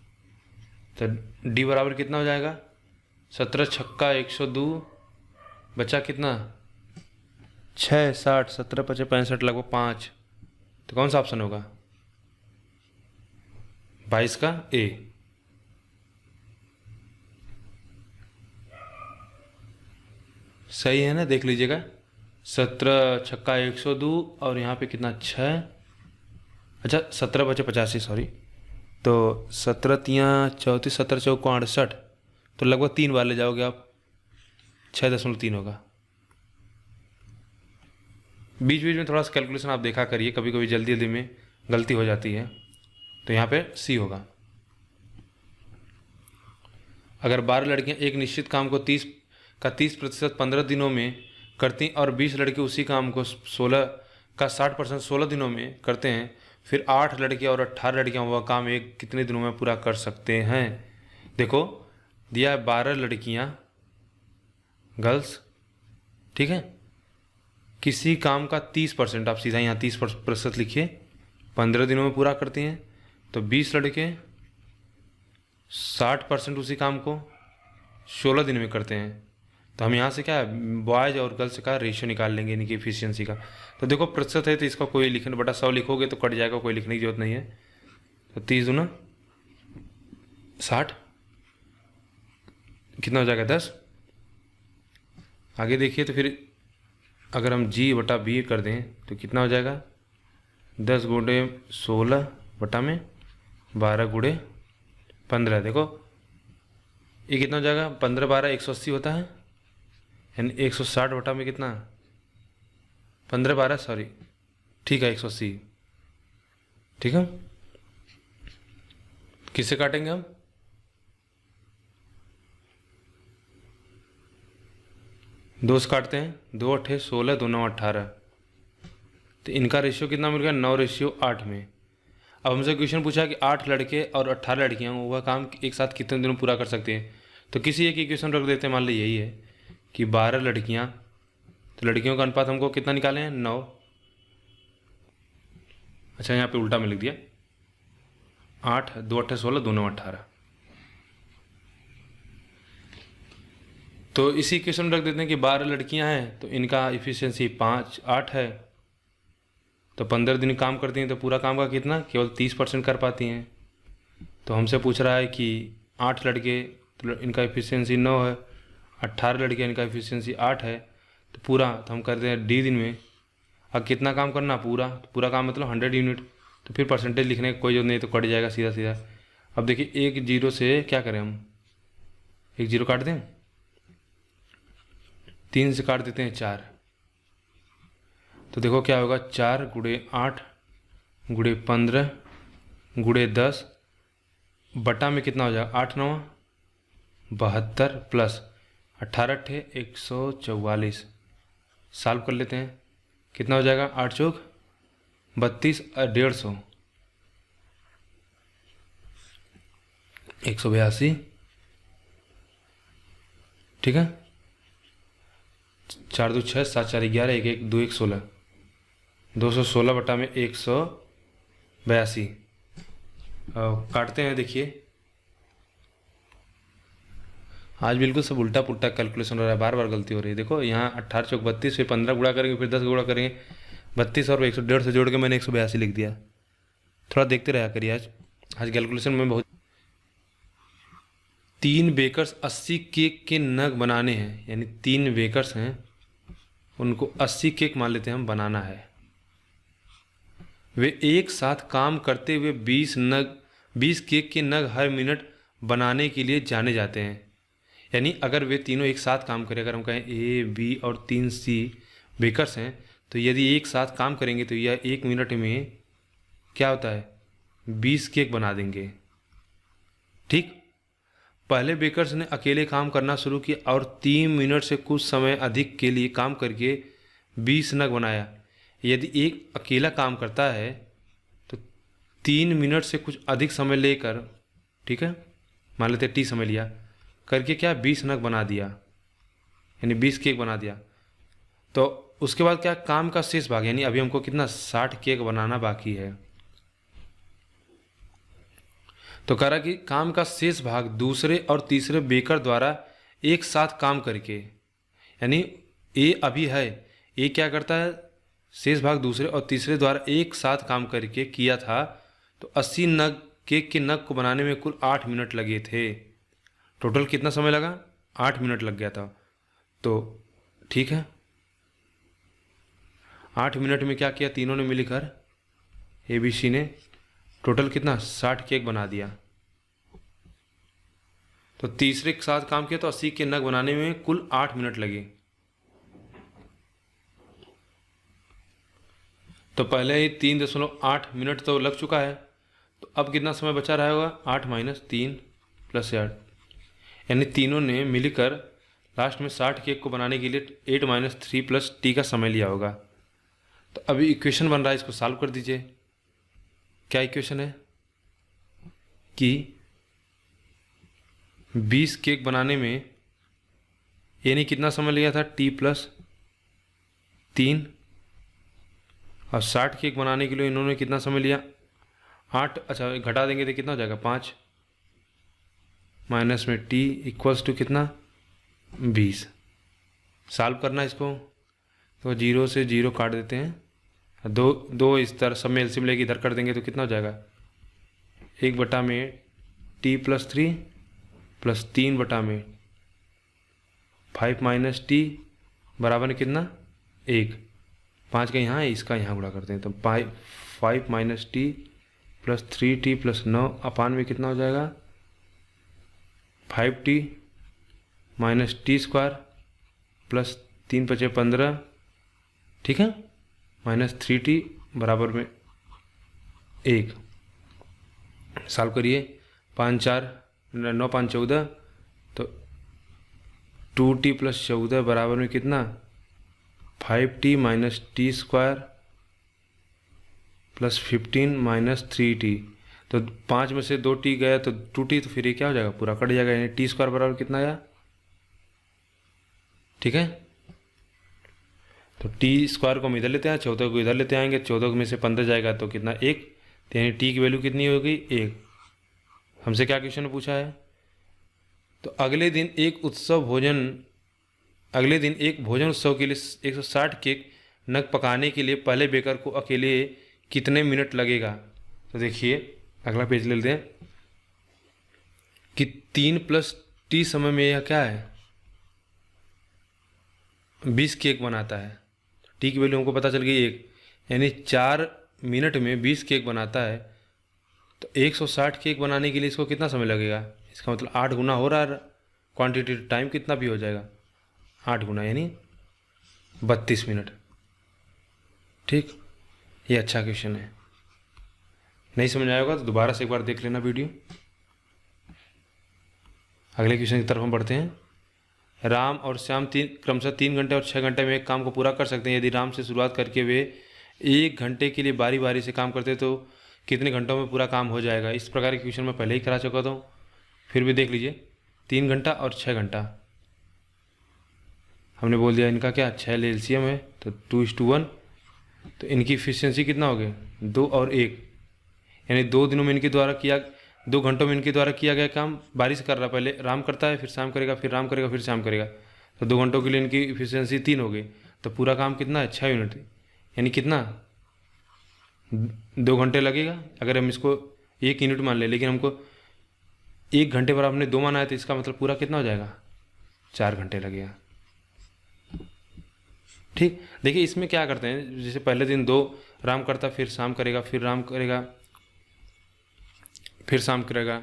Speaker 1: तो डी बराबर कितना हो जाएगा, 17 छक्का 102, बचा कितना 6 60, 17 5 65, लगभग 5, तो कौन सा ऑप्शन होगा 22 का ए। सही है ना, देख लीजिएगा, 17 छक्का 102 और यहाँ पे कितना 6, अच्छा 17 बचे 85, सॉरी, तो 17 तियाँ 34, 17 चौक 68, तो लगभग 3 बार ले जाओगे आप, 6.3 होगा। बीच बीच में थोड़ा सा कैलकुलेशन आप देखा करिए, कभी कभी जल्दी जल्दी में गलती हो जाती है, तो यहाँ पे सी होगा। अगर 12 लड़कियाँ एक निश्चित काम को 30% 15 दिनों में करती और 20 लड़के उसी काम को 60% 16 दिनों में करते हैं, फिर 8 लड़के और 18 लड़कियाँ वह काम एक कितने दिनों में पूरा कर सकते हैं। देखो दिया है 12 लड़कियाँ गर्ल्स, ठीक है, किसी काम का 30%, आप सीधा यहाँ 30% लिखिए, 15 दिनों में पूरा करती हैं, तो 20 लड़के 60% उसी काम को 16 दिन में करते हैं। तो हम यहाँ से क्या बॉयज़ और गर्ल्स का रेशियो निकाल लेंगे इनकी एफिशिएंसी का। तो देखो प्रतिशत है, तो इसका कोई लिखने बटा 100 लिखोगे तो कट जाएगा, कोई लिखने की जरूरत नहीं है। तो 30 दूना 60, कितना हो जाएगा 10। आगे देखिए तो फिर अगर हम G बटा B कर दें तो कितना हो जाएगा 10 गुणे 16 बटा में 12 गुणे 15। देखो ये कितना हो जाएगा 15 12 180 होता है, यानी 160 बटा में कितना 15 12 सॉरी ठीक है 180। ठीक है, किससे काटेंगे हम, दो से काटते हैं, 2 अट्ठे 16 2 9 18, तो इनका रेशियो कितना मिल गया 9:8 में। अब हमसे क्वेश्चन पूछा कि 8 लड़के और 18 लड़कियां वह काम एक साथ कितने दिनों में पूरा कर सकते हैं। तो किसी एक इक्वेशन रख देते हैं, मान ली यही है कि 12 लड़कियां, तो लड़कियों का अनुपात हमको कितना निकाले हैं 9। अच्छा यहाँ पे उल्टा में लिख दिया 8 2 अट्ठे 16 2 9 18। तो इसी इक्वेशन में रख देते हैं कि 12 लड़कियां हैं तो इनका इफिशियंसी 8 है, तो 15 दिन काम करती हैं तो पूरा काम का कितना केवल 30% कर पाती हैं। तो हमसे पूछ रहा है कि 8 लड़के तो इनका इफिशियंसी 9 है, 18 लड़के इनका इफिशियंसी 8 है, तो पूरा तो हम करते हैं D दिन में। अब कितना काम करना पूरा काम मतलब 100 यूनिट, तो फिर परसेंटेज लिखने का कोई जरूरत नहीं, तो कट जाएगा सीधा सीधा। अब देखिए एक जीरो से क्या करें हम, एक जीरो काट दें, 3 से काट देते हैं 4, तो देखो क्या होगा 4 गुणे 8 गुणे 15 गुणे 10 बटा में कितना हो जाएगा 8 9 72 प्लस 18 अट्ठे 144। सॉल्व कर लेते हैं, कितना हो जाएगा 8 चौक 32 और 150 182। ठीक है, 4 2 6 7 4 11 1 1 2 1 16 216 बटा में 182। काटते हैं, देखिए आज बिल्कुल सब उल्टा पुल्टा कैलकुलेशन हो रहा है, बार बार गलती हो रही है। देखो यहाँ 18 चौक 32, फिर 15 गुणा करेंगे, फिर 10 गुणा करेंगे 32 और 150 जोड़ के मैंने 182 लिख दिया। थोड़ा देखते रहा करिए, आज कैलकुलेशन में बहुत। 3 बेकर्स 80 केक के नग बनाने हैं, यानी 3 बेकर्स हैं उनको 80 केक मान लेते हैं हम बनाना है। वे एक साथ काम करते हुए 20 केक के नग हर मिनट बनाने के लिए जाने जाते हैं। यानी अगर वे तीनों एक साथ काम करें, अगर हम कहें A B और 3 C बेकर्स हैं, तो यदि एक साथ काम करेंगे तो यह 1 मिनट में क्या होता है 20 केक बना देंगे। ठीक, पहले बेकर्स ने अकेले काम करना शुरू किया और 3 मिनट से कुछ समय अधिक के लिए काम करके 20 नग बनाया। यदि एक अकेला काम करता है तो 3 मिनट से कुछ अधिक समय लेकर, ठीक है मान लेते T समय लिया, करके क्या 20 नग बना दिया, यानी 20 केक बना दिया। तो उसके बाद क्या काम का शेष भाग, यानी अभी हमको कितना 60 केक बनाना बाकी है। तो कह रहा कि काम का शेष भाग दूसरे और तीसरे बेकर द्वारा एक साथ काम करके, यानी ए अभी है, ए क्या करता है शेष भाग दूसरे और तीसरे द्वारा एक साथ काम करके किया था, तो 80 नग केक के नग को बनाने में कुल 8 मिनट लगे थे। टोटल कितना समय लगा 8 मिनट लग गया था। तो ठीक है, 8 मिनट में क्या किया तीनों ने मिलकर ABC ने टोटल कितना 60 केक बना दिया। तो तीसरे के साथ काम किया तो 80 के नग बनाने में कुल 8 मिनट लगे। तो पहले ही 3.8 मिनट तो लग चुका है, तो अब कितना समय बचा रहा होगा 8 - 3 + 8, यानी तीनों ने मिलकर लास्ट में 60 केक को बनाने के लिए 8 - 3 + T का समय लिया होगा। तो अभी इक्वेशन बन रहा है, इसको सॉल्व कर दीजिए। क्या इक्वेशन है कि 20 केक बनाने में यानी कितना समय लिया था T + 3, और 60 केक बनाने के लिए इन्होंने कितना समय लिया 8। अच्छा घटा देंगे तो कितना हो जाएगा 5 माइनस में T इक्वल्स टू कितना 20। सॉल्व करना इसको, तो 0 से 0 काट देते हैं, दो इस तरह सब में एलसीएम लेके इधर कर देंगे तो कितना हो जाएगा 1 बटा में T + 3 + 3 बटा में 5 माइनस टी बराबर है कितना, 1। 5 का यहाँ है, इसका यहाँ गुणा करते हैं, तो 5 minus T plus 3t plus 9 अपान में कितना हो जाएगा, 5t minus T square plus 3 × 5 = 15, ठीक है, माइनस 3t बराबर में 1। सॉल्व करिए, 5 4 9 5 14, तो 2t प्लस 14 बराबर में कितना, 5t minus T square plus 15 minus 3t। तो 5 में से 2t गया तो 2t, तो फिर ये क्या हो जाएगा, पूरा कट जाएगा, यानी टी स्क्वायर बराबर कितना आया, ठीक है। तो टी स्क्वायर को हम इधर लेते हैं, 14 को इधर लेते आएंगे, 14 में से 15 जाएगा तो कितना, 1, तो यानी टी की वैल्यू कितनी होगी, 1। हमसे क्या क्वेश्चन पूछा है, तो अगले दिन एक भोजन उत्सव के लिए 160 केक नग पकाने के लिए पहले बेकर को अकेले कितने मिनट लगेगा। तो देखिए अगला पेज ले लेते हैं कि 3 + t समय में यह क्या है, 20 केक बनाता है। टी की वैल्यू हमको पता चल गई 1, यानी 4 मिनट में 20 केक बनाता है। तो 160 केक बनाने के लिए इसको कितना समय लगेगा, इसका मतलब 8 गुना हो रहा है क्वांटिटी, टाइम कितना भी हो जाएगा, 8 गुना यानी 32 मिनट। ठीक, ये अच्छा क्वेश्चन है। नहीं समझ आया होगा तो दोबारा से एक बार देख लेना वीडियो। अगले क्वेश्चन की तरफ हम बढ़ते हैं। राम और श्याम क्रमशः 3 घंटे और 6 घंटे में एक काम को पूरा कर सकते हैं। यदि राम से शुरुआत करके वे 1 घंटे के लिए बारी बारी से काम करते तो कितने घंटों में पूरा काम हो जाएगा। इस प्रकार के क्वेश्चन मैं पहले ही करा चुका था, फिर भी देख लीजिए। 3 घंटा और 6 घंटा हमने बोल दिया, इनका क्या 6 एलसीएम है तो 2:1, तो इनकी इफिशियंसी कितना हो गया 2 और 1, यानी 2 दिनों में इनके द्वारा किया, 2 घंटों में इनके द्वारा किया गया काम बारी से कर रहा है। पहले राम करता है, फिर शाम करेगा, फिर राम करेगा, फिर शाम करेगा, तो 2 घंटों के लिए इनकी इफिशियंसी 3 हो गई। तो पूरा काम कितना है 6 यूनिट, यानी कितना 2 घंटे लगेगा। अगर हम इसको 1 यूनिट मान ले, लेकिन हमको 1 घंटे पर आपने 2 माना है, तो इसका मतलब पूरा कितना हो जाएगा 4 घंटे लगेगा। ठीक, देखिए इसमें क्या करते हैं, जैसे पहले दिन 2 राम करता, फिर शाम करेगा, फिर राम करेगा, फिर शाम करेगा,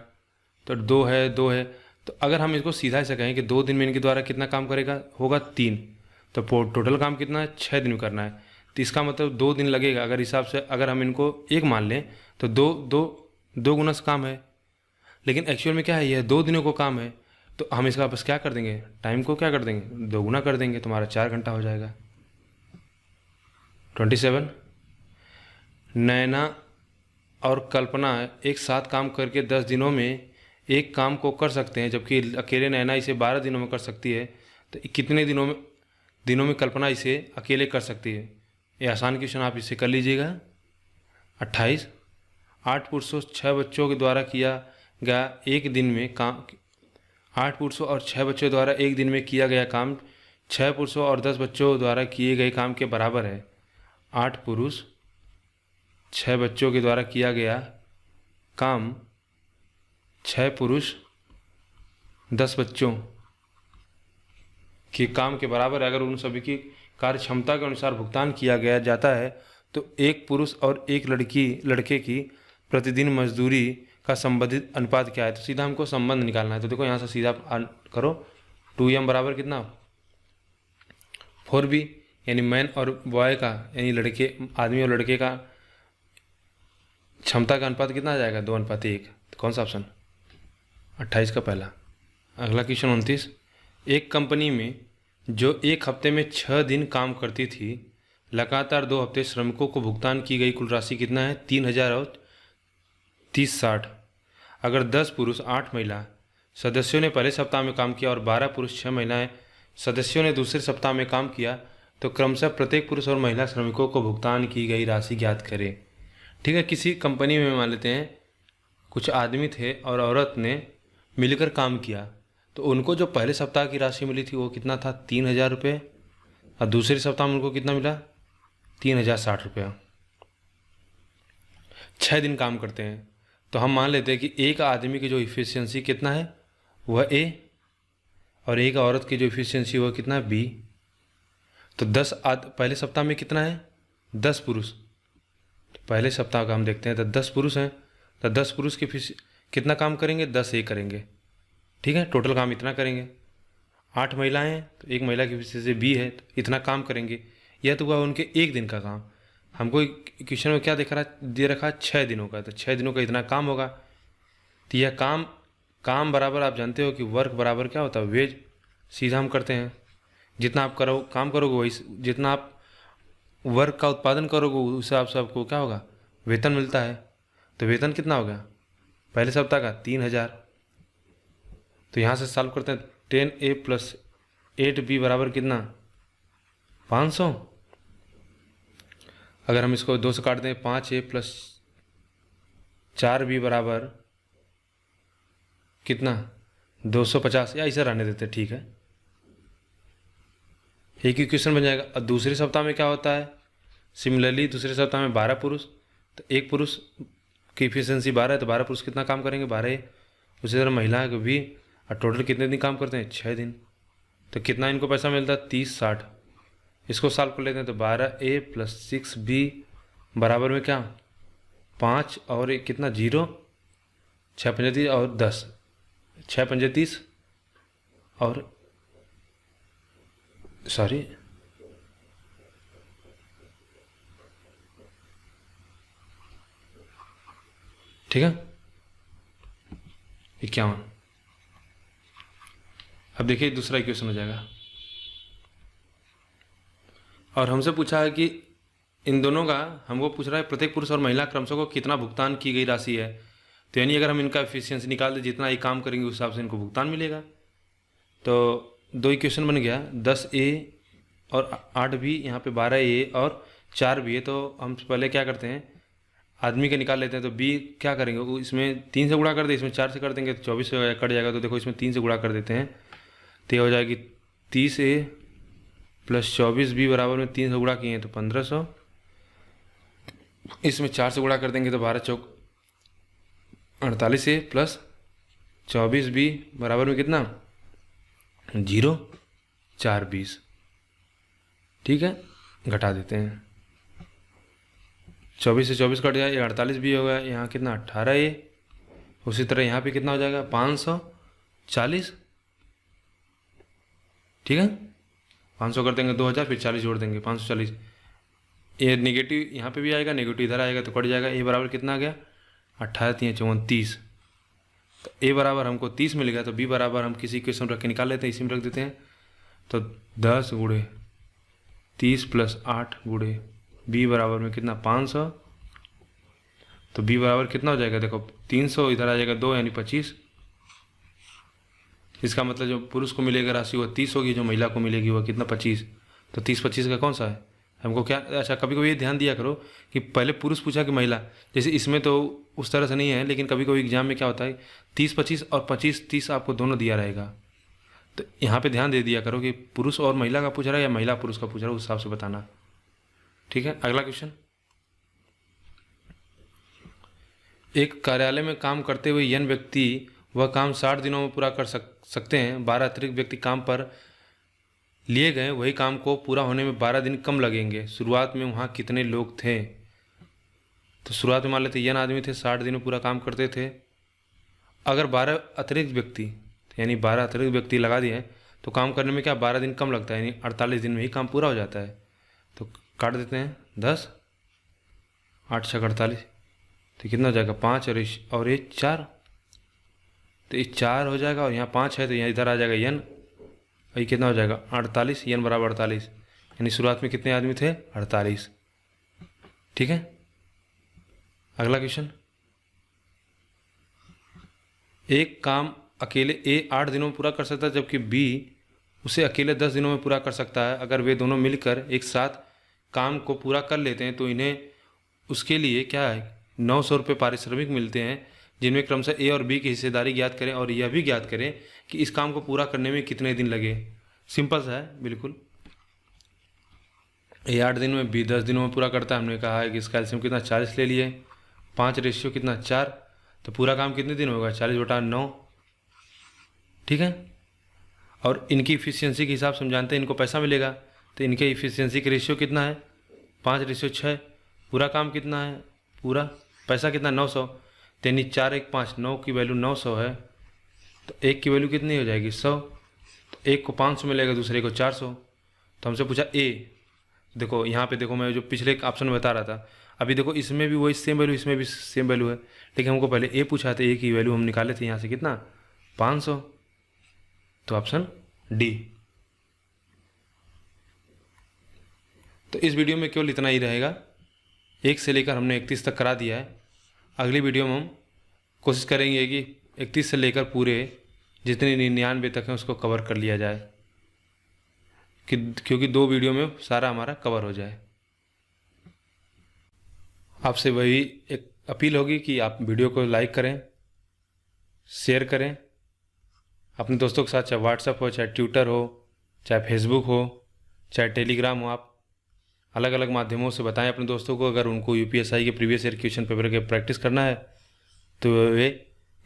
Speaker 1: तो 2 है 2 है। तो अगर हम इसको सीधा ऐसा कहें कि 2 दिन में इनके द्वारा कितना काम करेगा होगा 3, तो टोटल काम कितना है 6 दिन में करना है। तो इसका मतलब 2 दिन लगेगा। अगर हिसाब से अगर हम इनको 1 मान लें तो 2 गुना से काम है, लेकिन एक्चुअल में क्या है, यह 2 दिनों को काम है। तो हम इसका बस क्या कर देंगे, टाइम को क्या कर देंगे 2 गुना कर देंगे, तुम्हारा 4 घंटा हो जाएगा। 27, नैना और कल्पना एक साथ काम करके 10 दिनों में एक काम को कर सकते हैं, जबकि अकेले नैना इसे 12 दिनों में कर सकती है। तो कितने दिनों में कल्पना इसे अकेले कर सकती है। ये आसान क्वेश्चन, आप इसे कर लीजिएगा। 28, 8 पुरुषों 6 बच्चों के द्वारा किया गया एक दिन में काम, 8 पुरुषों और 6 बच्चों द्वारा एक दिन में किया गया काम 6 पुरुषों और 10 बच्चों द्वारा किए गए काम के बराबर है। 8 पुरुष 6 बच्चों के द्वारा किया गया काम 6 पुरुष 10 बच्चों के काम के बराबर है। अगर उन सभी की कार्य क्षमता के अनुसार भुगतान किया गया जाता है तो एक पुरुष और एक लड़के की प्रतिदिन मजदूरी का संबंधित अनुपात क्या है। तो सीधा हमको संबंध निकालना है। तो देखो यहाँ से सीधा करो, 2m बराबर कितना 4b, यानी मैन और बॉय का, यानी लड़के आदमी और लड़के का क्षमता का अनुपात कितना आ जाएगा 2:1। तो कौन सा ऑप्शन 28 का पहला। अगला क्वेश्चन 29, एक कंपनी में जो एक हफ्ते में 6 दिन काम करती थी, लगातार 2 हफ्ते श्रमिकों को भुगतान की गई कुल राशि कितना है 3000 और 30/60। अगर 10 पुरुष 8 महिला सदस्यों ने पहले सप्ताह में काम किया और 12 पुरुष 6 महिलाएं सदस्यों ने दूसरे सप्ताह में काम किया, तो क्रमशः प्रत्येक पुरुष और महिला श्रमिकों को भुगतान की गई राशि ज्ञात करें। ठीक है, किसी कंपनी में मान लेते हैं कुछ आदमी थे और औरत ने मिलकर काम किया, तो उनको जो पहले सप्ताह की राशि मिली थी वो कितना था 3000 रुपये, और दूसरे सप्ताह में उनको कितना मिला 3060 रुपया। 6 दिन काम करते हैं, तो हम मान लेते हैं कि एक आदमी की जो इफिशियंसी कितना है वह A, और एक औरत की जो इफिशियंसी हुआ कितना है बी। तो 10 पहले सप्ताह में कितना है 10 पुरुष। तो पहले सप्ताह का हम देखते हैं तो 10 पुरुष हैं, तो 10 पुरुष की कितना काम करेंगे 10 एक करेंगे, ठीक है, टोटल काम इतना करेंगे। 8 महिलाएं हैं तो एक महिला की इफिशियंसी बी है तो इतना काम करेंगे। यह तो हुआ उनके एक दिन का काम। हमको क्वेश्चन में क्या दे रखा है 6 दिनों का, तो 6 दिनों का इतना काम होगा। तो यह काम बराबर आप जानते हो कि वर्क बराबर क्या होता है वेज। सीधा हम करते हैं, जितना आप काम करोगे वही, जितना आप वर्क का उत्पादन करोगे उस हिसाब से आपको क्या होगा वेतन मिलता है। तो वेतन कितना हो गया पहले सप्ताह का 3000। तो यहाँ से सॉल्व करते हैं 10A + 8B बराबर कितना 500। अगर हम इसको 2 से काट दें 5A + 4B बराबर कितना 250, या इसे रहने देते ठीक है, एक ही क्वेश्चन बन जाएगा। और दूसरे सप्ताह में क्या होता है सिमिलरली दूसरे सप्ताह में 12 पुरुष, तो एक पुरुष की इफिशियंसी 12 है तो 12 पुरुष कितना काम करेंगे 12। उसी तरह महिला को भी, और टोटल कितने दिन काम करते हैं 6 दिन। तो कितना इनको पैसा मिलता है 30-60। इसको सॉल्व कर लेते हैं तो 12A + 6B बराबर में क्या 5 और एक कितना 0, 6 पंजे 30 और 10, 6 पंजे 30 और सॉरी ठीक है 51। अब देखिए दूसरा इक्वेशन हो जाएगा। और हमसे पूछा है कि इन दोनों का, हमको पूछ रहा है प्रत्येक पुरुष और महिला क्रमशः को कितना भुगतान की गई राशि है। तो यानी अगर हम इनका एफिशिएंसी निकाल दें जितना ये काम करेंगे उस हिसाब से इनको भुगतान मिलेगा। तो 2 इक्वेशन बन गया 10A और 8B, यहाँ पे 12A और 4B है। तो हम पहले क्या करते हैं आदमी का निकाल लेते हैं। तो B क्या करेंगे वो इसमें 3 से गुणा कर दे, इसमें 4 से कर देंगे तो 24 से कट जाएगा। तो देखो इसमें 3 से गुणा कर देते हैं तो ये हो जाएगी 30A + 24B बराबर में 3 से गुणा किए हैं तो 1500। इसमें 4 से गुणा कर देंगे तो 12 चौक 48A + 24B बराबर में कितना 0 4 20, ठीक है, घटा देते हैं। 24 से 24 कट जाए 48B हो गया, यहाँ कितना 18A। उसी तरह यहाँ पे कितना हो जाएगा 540, ठीक है, 500 कर देंगे 2000, फिर 40 जोड़ देंगे 540। ये नेगेटिव यहाँ पे भी आएगा, नेगेटिव इधर आएगा तो कट जाएगा। ए बराबर कितना आ गया 18 3 34। तो ए बराबर हमको 30 मिल गया। तो बी बराबर हम किसी इक्वेशन रख के निकाल लेते हैं, इसी में रख देते हैं। तो 10 × 30 + 8 × बी बराबर में कितना 500। तो बी बराबर कितना हो जाएगा देखो 300, इधर आ जाएगा 2 यानी 25। इसका मतलब जो पुरुष को मिलेगा राशि वो 30 होगी, जो महिला को मिलेगी वो कितना 25। तो 30-25 का कौन सा है हमको क्या। अच्छा कभी कभी ये ध्यान दिया करो कि पहले पुरुष पूछा कि महिला, जैसे इसमें तो उस तरह से नहीं है, लेकिन कभी कभी एग्जाम में क्या होता है 30-25 और 25-30 आपको दोनों दिया रहेगा। तो यहाँ पे ध्यान दे दिया करो कि पुरुष और महिला का पूछ रहा है या महिला पुरुष का पूछ रहा है, उस हिसाब से बताना, ठीक है। अगला क्वेश्चन, एक कार्यालय में काम करते हुए n व्यक्ति वह काम 60 दिनों में पूरा कर सकते हैं। 12 अतिरिक्त व्यक्ति काम पर लिए गए, वही काम को पूरा होने में 12 दिन कम लगेंगे। शुरुआत में वहाँ कितने लोग थे। तो शुरुआत में मान लेते n आदमी थे, 60 दिन में पूरा काम करते थे। अगर 12 अतिरिक्त व्यक्ति यानी 12 अतिरिक्त व्यक्ति लगा दिए तो काम करने में क्या 12 दिन कम लगता है, यानी 48 दिन में ही काम पूरा हो जाता है। तो काट देते हैं 10 8 6 48, तो कितना हो जाएगा 5 और ये 4, तो ये 4 हो जाएगा और यहाँ 5 है तो यहाँ इधर आ जाएगा n, और ये कितना हो जाएगा 48, n बराबर 48, यानी शुरुआत में कितने आदमी थे 48, ठीक है। अगला क्वेश्चन, एक काम अकेले A 8 दिनों में पूरा कर सकता है जबकि B उसे अकेले 10 दिनों में पूरा कर सकता है। अगर वे दोनों मिलकर एक साथ काम को पूरा कर लेते हैं तो इन्हें उसके लिए क्या है 900 रुपये पारिश्रमिक मिलते हैं, जिनमें क्रमशः A और B की हिस्सेदारी ज्ञात करें और यह भी ज्ञात करें कि इस काम को पूरा करने में कितने दिन लगे। सिंपल सा है बिल्कुल। A 8 दिन में B 10 दिनों में पूरा करता है। हमने कहा है कि इसका एलसीएम कितना 40 ले लिए, 5 रेशियो कितना 4, तो पूरा काम कितने दिन होगा 40/9, ठीक है। और इनकी इफ़िशियंसी के हिसाब से हम जानते हैं इनको पैसा मिलेगा, तो इनके इफ़िशियंसी का रेशियो कितना है 5:6। पूरा काम कितना है, पूरा पैसा कितना 900, तो यानी 4 1 5, 9 की वैल्यू 900 है, तो 1 की वैल्यू कितनी हो जाएगी 100। तो एक को 500 मिलेगा, दूसरे को 400। तो हमसे पूछा ए, देखो यहाँ पे देखो मैं जो पिछले ऑप्शन में बता रहा था, अभी देखो इसमें भी वही सेम वैल्यू, इसमें भी सेम वैल्यू है, लेकिन हमको पहले ए पूछा था, ए की वैल्यू हम निकाले थे यहाँ से कितना 500, तो ऑप्शन डी। तो इस वीडियो में केवल इतना ही रहेगा, 1 से लेकर हमने 31 तक करा दिया है। अगली वीडियो में हम कोशिश करेंगे कि 31 से लेकर पूरे जितने 99 तक हैं उसको कवर कर लिया जाए, क्योंकि 2 वीडियो में सारा हमारा कवर हो जाए। आपसे वही एक अपील होगी कि आप वीडियो को लाइक करें, शेयर करें अपने दोस्तों के साथ, चाहे व्हाट्सएप हो, चाहे ट्विटर हो, चाहे फेसबुक हो, चाहे टेलीग्राम हो। आप अलग अलग माध्यमों से बताएं अपने दोस्तों को। अगर उनको यूपीएसआई के प्रीवियस ईयर क्वेश्चन पेपर के प्रैक्टिस करना है तो वे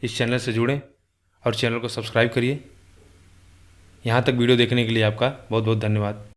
Speaker 1: इस चैनल से जुड़ें और चैनल को सब्सक्राइब करिए। यहाँ तक वीडियो देखने के लिए आपका बहुत बहुत धन्यवाद।